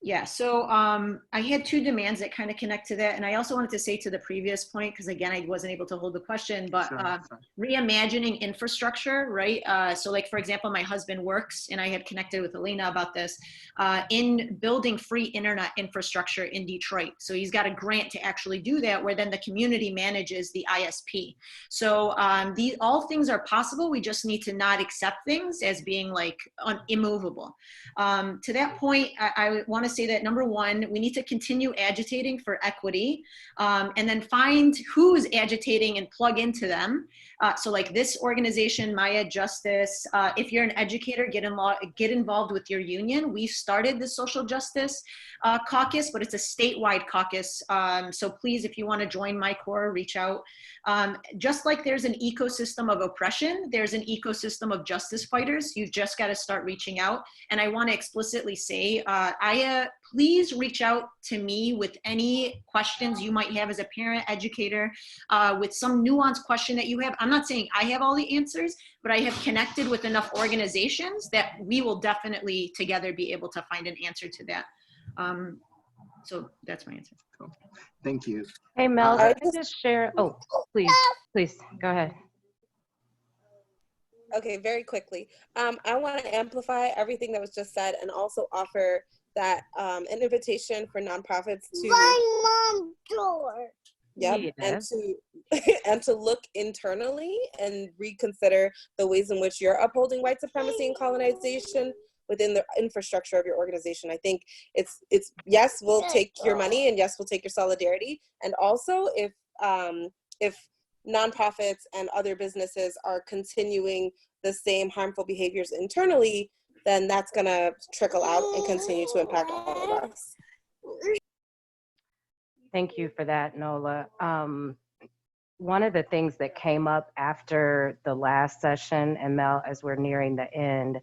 Yeah, so I had two demands that kind of connect to that. And I also wanted to say to the previous point, because again, I wasn't able to hold the question, but reimagining infrastructure, right? So like, for example, my husband works, and I had connected with Alena about this, in building free internet infrastructure in Detroit. So he's got a grant to actually do that, where then the community manages the ISP. So all things are possible. We just need to not accept things as being like immovable. To that point, I want to say that number one, we need to continue agitating for equity, and then find who's agitating and plug into them. So like this organization, Maya Justice, if you're an educator, get involved with your union. We started the social justice caucus, but it's a statewide caucus. So please, if you want to join my core, reach out. Just like there's an ecosystem of oppression, there's an ecosystem of justice fighters. You've just got to start reaching out. And I want to explicitly say, Aya, please reach out to me with any questions you might have as a parent, educator, with some nuanced question that you have. I'm not saying I have all the answers, but I have connected with enough organizations that we will definitely together be able to find an answer to that. So that's my answer. Cool. Thank you. Hey, Mel, can I just share? Oh, please, go ahead. Okay, very quickly. I want to amplify everything that was just said and also offer that an invitation for nonprofits to my mom's door. Yep, and to look internally and reconsider the ways in which you're upholding white supremacy and colonization within the infrastructure of your organization. I think it's yes, we'll take your money, and yes, we'll take your solidarity. And also, if nonprofits and other businesses are continuing the same harmful behaviors internally, then that's going to trickle out and continue to impact all of us. Thank you for that, Nola. One of the things that came up after the last session, and Mel, as we're nearing the end,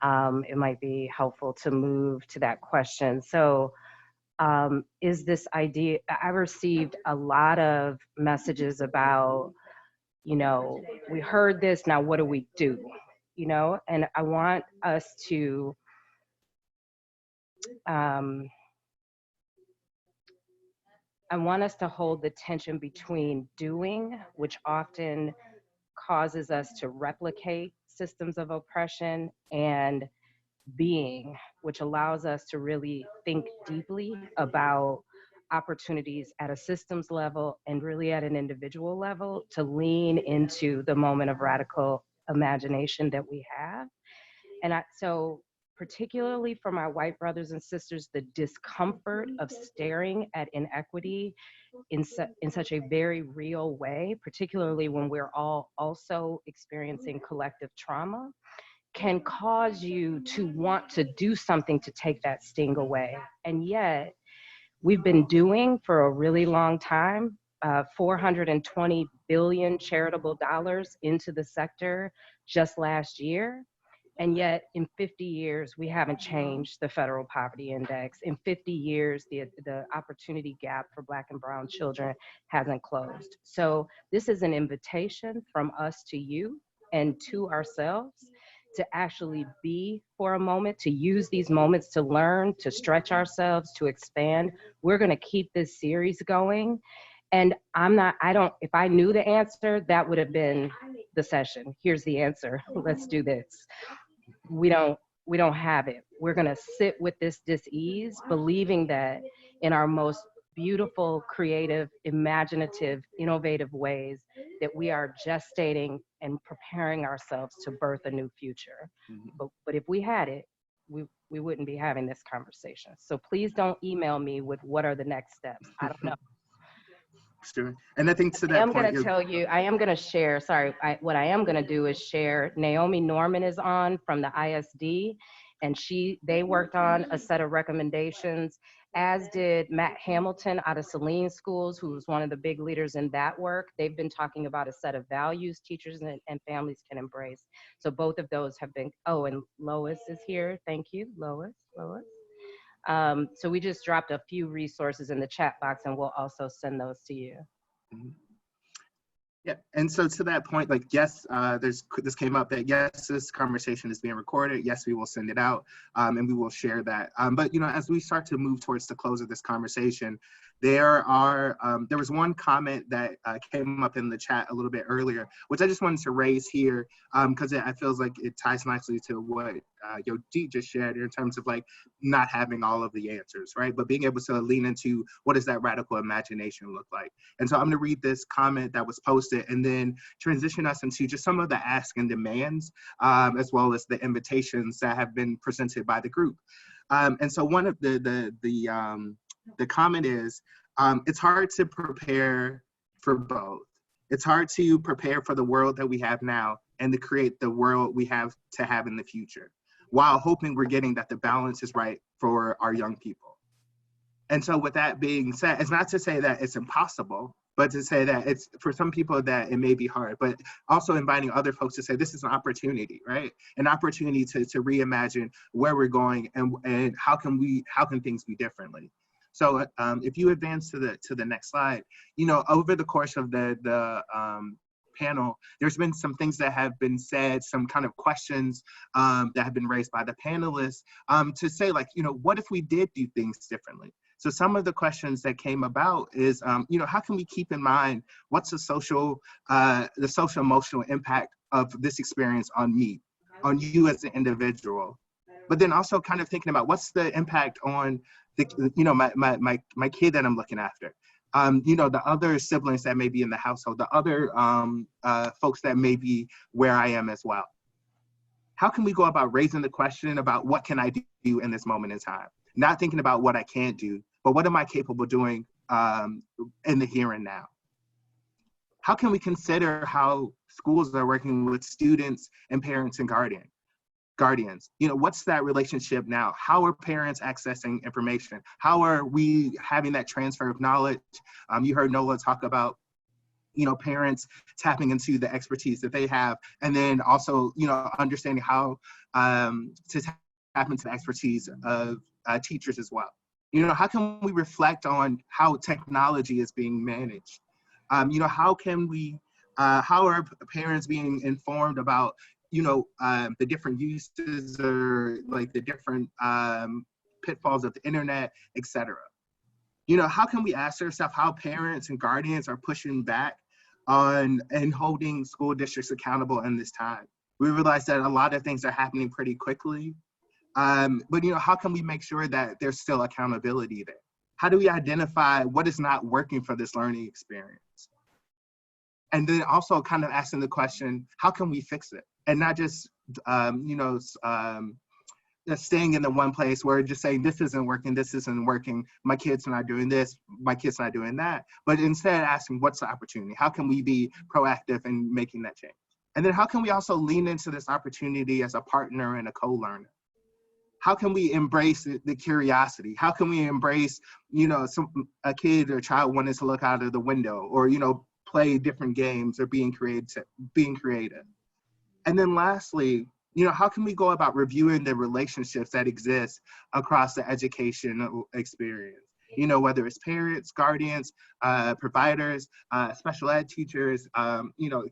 it might be helpful to move to that question. So is this idea, I received a lot of messages about, you know, we heard this, now what do we do? You know, and I want us to hold the tension between doing, which often causes us to replicate systems of oppression, and being, which allows us to really think deeply about opportunities at a systems level and really at an individual level to lean into the moment of radical imagination that we have. And so particularly for my white brothers and sisters, the discomfort of staring at inequity in such a very real way, particularly when we're all also experiencing collective trauma, can cause you to want to do something to take that sting away. And yet, we've been doing for a really long time, $420 billion charitable dollars into the sector just last year. And yet, in 50 years, we haven't changed the federal poverty index. In 50 years, the opportunity gap for Black and Brown children hasn't closed. So this is an invitation from us to you and to ourselves to actually be for a moment, to use these moments to learn, to stretch ourselves, to expand. We're going to keep this series going. And if I knew the answer, that would have been the session. Here's the answer. Let's do this. We don't have it. We're going to sit with this dis-ease, believing that in our most beautiful, creative, imaginative, innovative ways, that we are gestating and preparing ourselves to birth a new future. But if we had it, we wouldn't be having this conversation. So please don't email me with what are the next steps. I don't know. Sure. And I think to that I am point, going to tell you, I am going to share, what I am going to do is share, Naomi Norman is on from the ISD, and they worked on a set of recommendations, as did Matt Hamilton out of Saline Schools, who was one of the big leaders in that work. They've been talking about a set of values teachers and families can embrace. So both of those have been, oh, and Lois is here. Thank you, Lois. So we just dropped a few resources in the chat box, and we'll also send those to you. Yeah, and so to that point, like, yes, this came up that yes, this conversation is being recorded. Yes, we will send it out, and we will share that. But as we start to move towards the close of this conversation, there was one comment that came up in the chat a little bit earlier, which I just wanted to raise here because it feels like it ties nicely to what Yodit just shared in terms of like not having all of the answers, right? But being able to lean into what does that radical imagination look like? And so I'm going to read this comment that was posted and then transition us into just some of the asks and demands, as well as the invitations that have been presented by the group. And so one of the comment is, it's hard to prepare for both. It's hard to prepare for the world that we have now and to create the world we have to have in the future, while hoping we're getting that the balance is right for our young people. And so with that being said, it's not to say that it's impossible, but to say that it's for some people that it may be hard, but also inviting other folks to say this is an opportunity, right? An opportunity to reimagine where we're going and how can things be differently. So if you advance to the next slide, over the course of the panel, there's been some things that have been said, some kind of questions that have been raised by the panelists to say, like, what if we did do things differently? So some of the questions that came about is, how can we keep in mind what's the social emotional impact of this experience on me, on you as an individual? But then also kind of thinking about what's the impact on my kid that I'm looking after. The other siblings that may be in the household, the other folks that may be where I am as well. How can we go about raising the question about what can I do in this moment in time? Not thinking about what I can't do, but what am I capable of doing in the here and now? How can we consider how schools are working with students and parents and guardians? What's that relationship now? How are parents accessing information? How are we having that transfer of knowledge? You heard Nuola talk about, parents tapping into the expertise that they have, and then also, understanding how to tap into the expertise of teachers as well. How can we reflect on how technology is being managed? How are parents being informed about the different uses or like the different pitfalls of the internet, et cetera? How can we ask ourselves how parents and guardians are pushing back on and holding school districts accountable in this time? We realize that a lot of things are happening pretty quickly, but how can we make sure that there's still accountability there? How do we identify what is not working for this learning experience? And then also kind of asking the question, how can we fix it? And not just, staying in the one place where just saying, this isn't working, my kid's not doing this, my kid's not doing that. But instead asking, what's the opportunity? How can we be proactive in making that change? And then how can we also lean into this opportunity as a partner and a co-learner? How can we embrace the curiosity? How can we embrace, a kid or child wanting to look out of the window or, play different games or being creative? And then lastly, how can we go about reviewing the relationships that exist across the educational experience? Whether it's parents, guardians, providers, special ed teachers,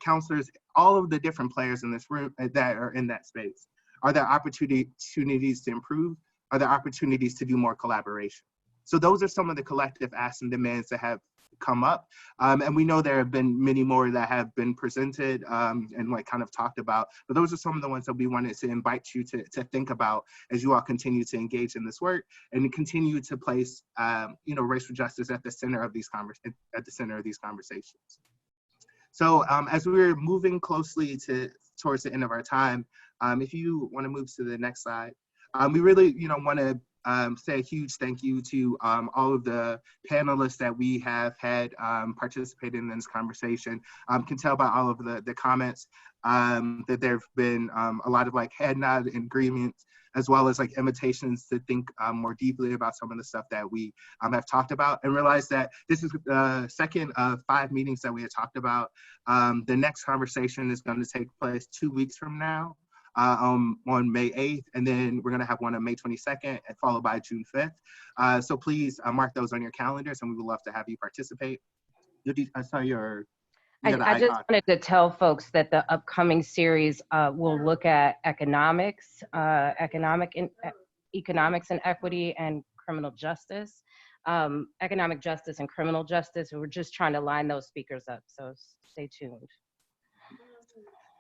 counselors, all of the different players in this room that are in that space. Are there opportunities to improve? Are there opportunities to do more collaboration? So those are some of the collective asks and demands that have come up. And we know there have been many more that have been presented and like kind of talked about, but those are some of the ones that we wanted to invite you to think about as you all continue to engage in this work and to continue to place, racial justice at the center of these conversations. So as we're moving closely towards the end of our time, if you want to move to the next slide, we really, want to say a huge thank you to all of the panelists that we have had participate in this conversation. Can tell by all of the comments that there have been a lot of like head nod and agreements, as well as like invitations to think more deeply about some of the stuff that we have talked about, and realize that this is the second of 5 meetings that we had talked about. The next conversation is going to take place 2 weeks from now. On May 8th, and then we're going to have one on May 22nd, and followed by June 5th. So please mark those on your calendars, and we would love to have you participate. I saw your. I just wanted to tell folks that the upcoming series will look at economics, economics and equity, and criminal justice. Economic justice and criminal justice. We're just trying to line those speakers up, so stay tuned.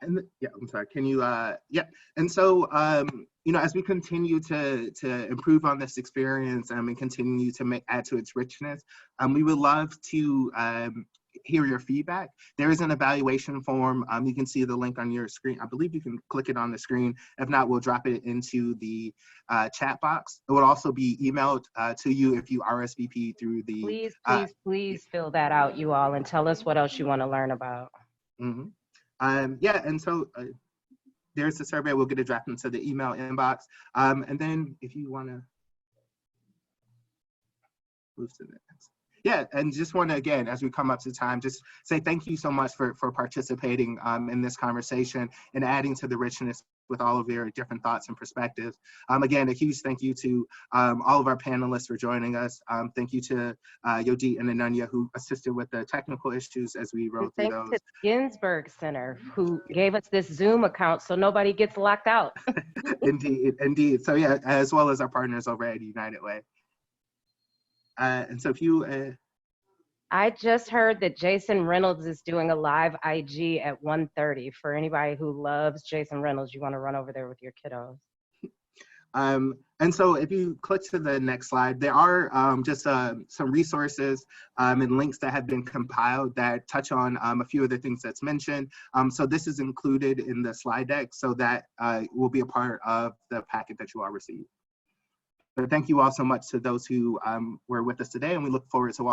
And yeah, I'm sorry, can you, and so, as we continue to improve on this experience and continue to add to its richness, we would love to hear your feedback. There is an evaluation form. You can see the link on your screen. I believe you can click it on the screen. If not, we'll drop it into the chat box. It will also be emailed to you if you RSVP through the. Please fill that out, you all, and tell us what else you want to learn about. Mm-hmm. And so there's the survey. We'll get it dropped into the email inbox. And then if you want to move to the next. Yeah, and just want to, again, as we come up to time, just say thank you so much for participating in this conversation and adding to the richness with all of your different thoughts and perspectives. Again, a huge thank you to all of our panelists for joining us. Thank you to Yodit and Ananya, who assisted with the technical issues as we wrote through those. Thanks to Ginsburg Center, who gave us this Zoom account so nobody gets locked out. Indeed. So yeah, as well as our partners over at United Way. And so if you... I just heard that Jason Reynolds is doing a live IG at 1:30. For anybody who loves Jason Reynolds, you want to run over there with your kiddos. And so if you click to the next slide, there are just some resources and links that have been compiled that touch on a few of the things that's mentioned. So this is included in the slide deck, so that will be a part of the packet that you all received. But thank you all so much to those who were with us today, and we look forward to welcoming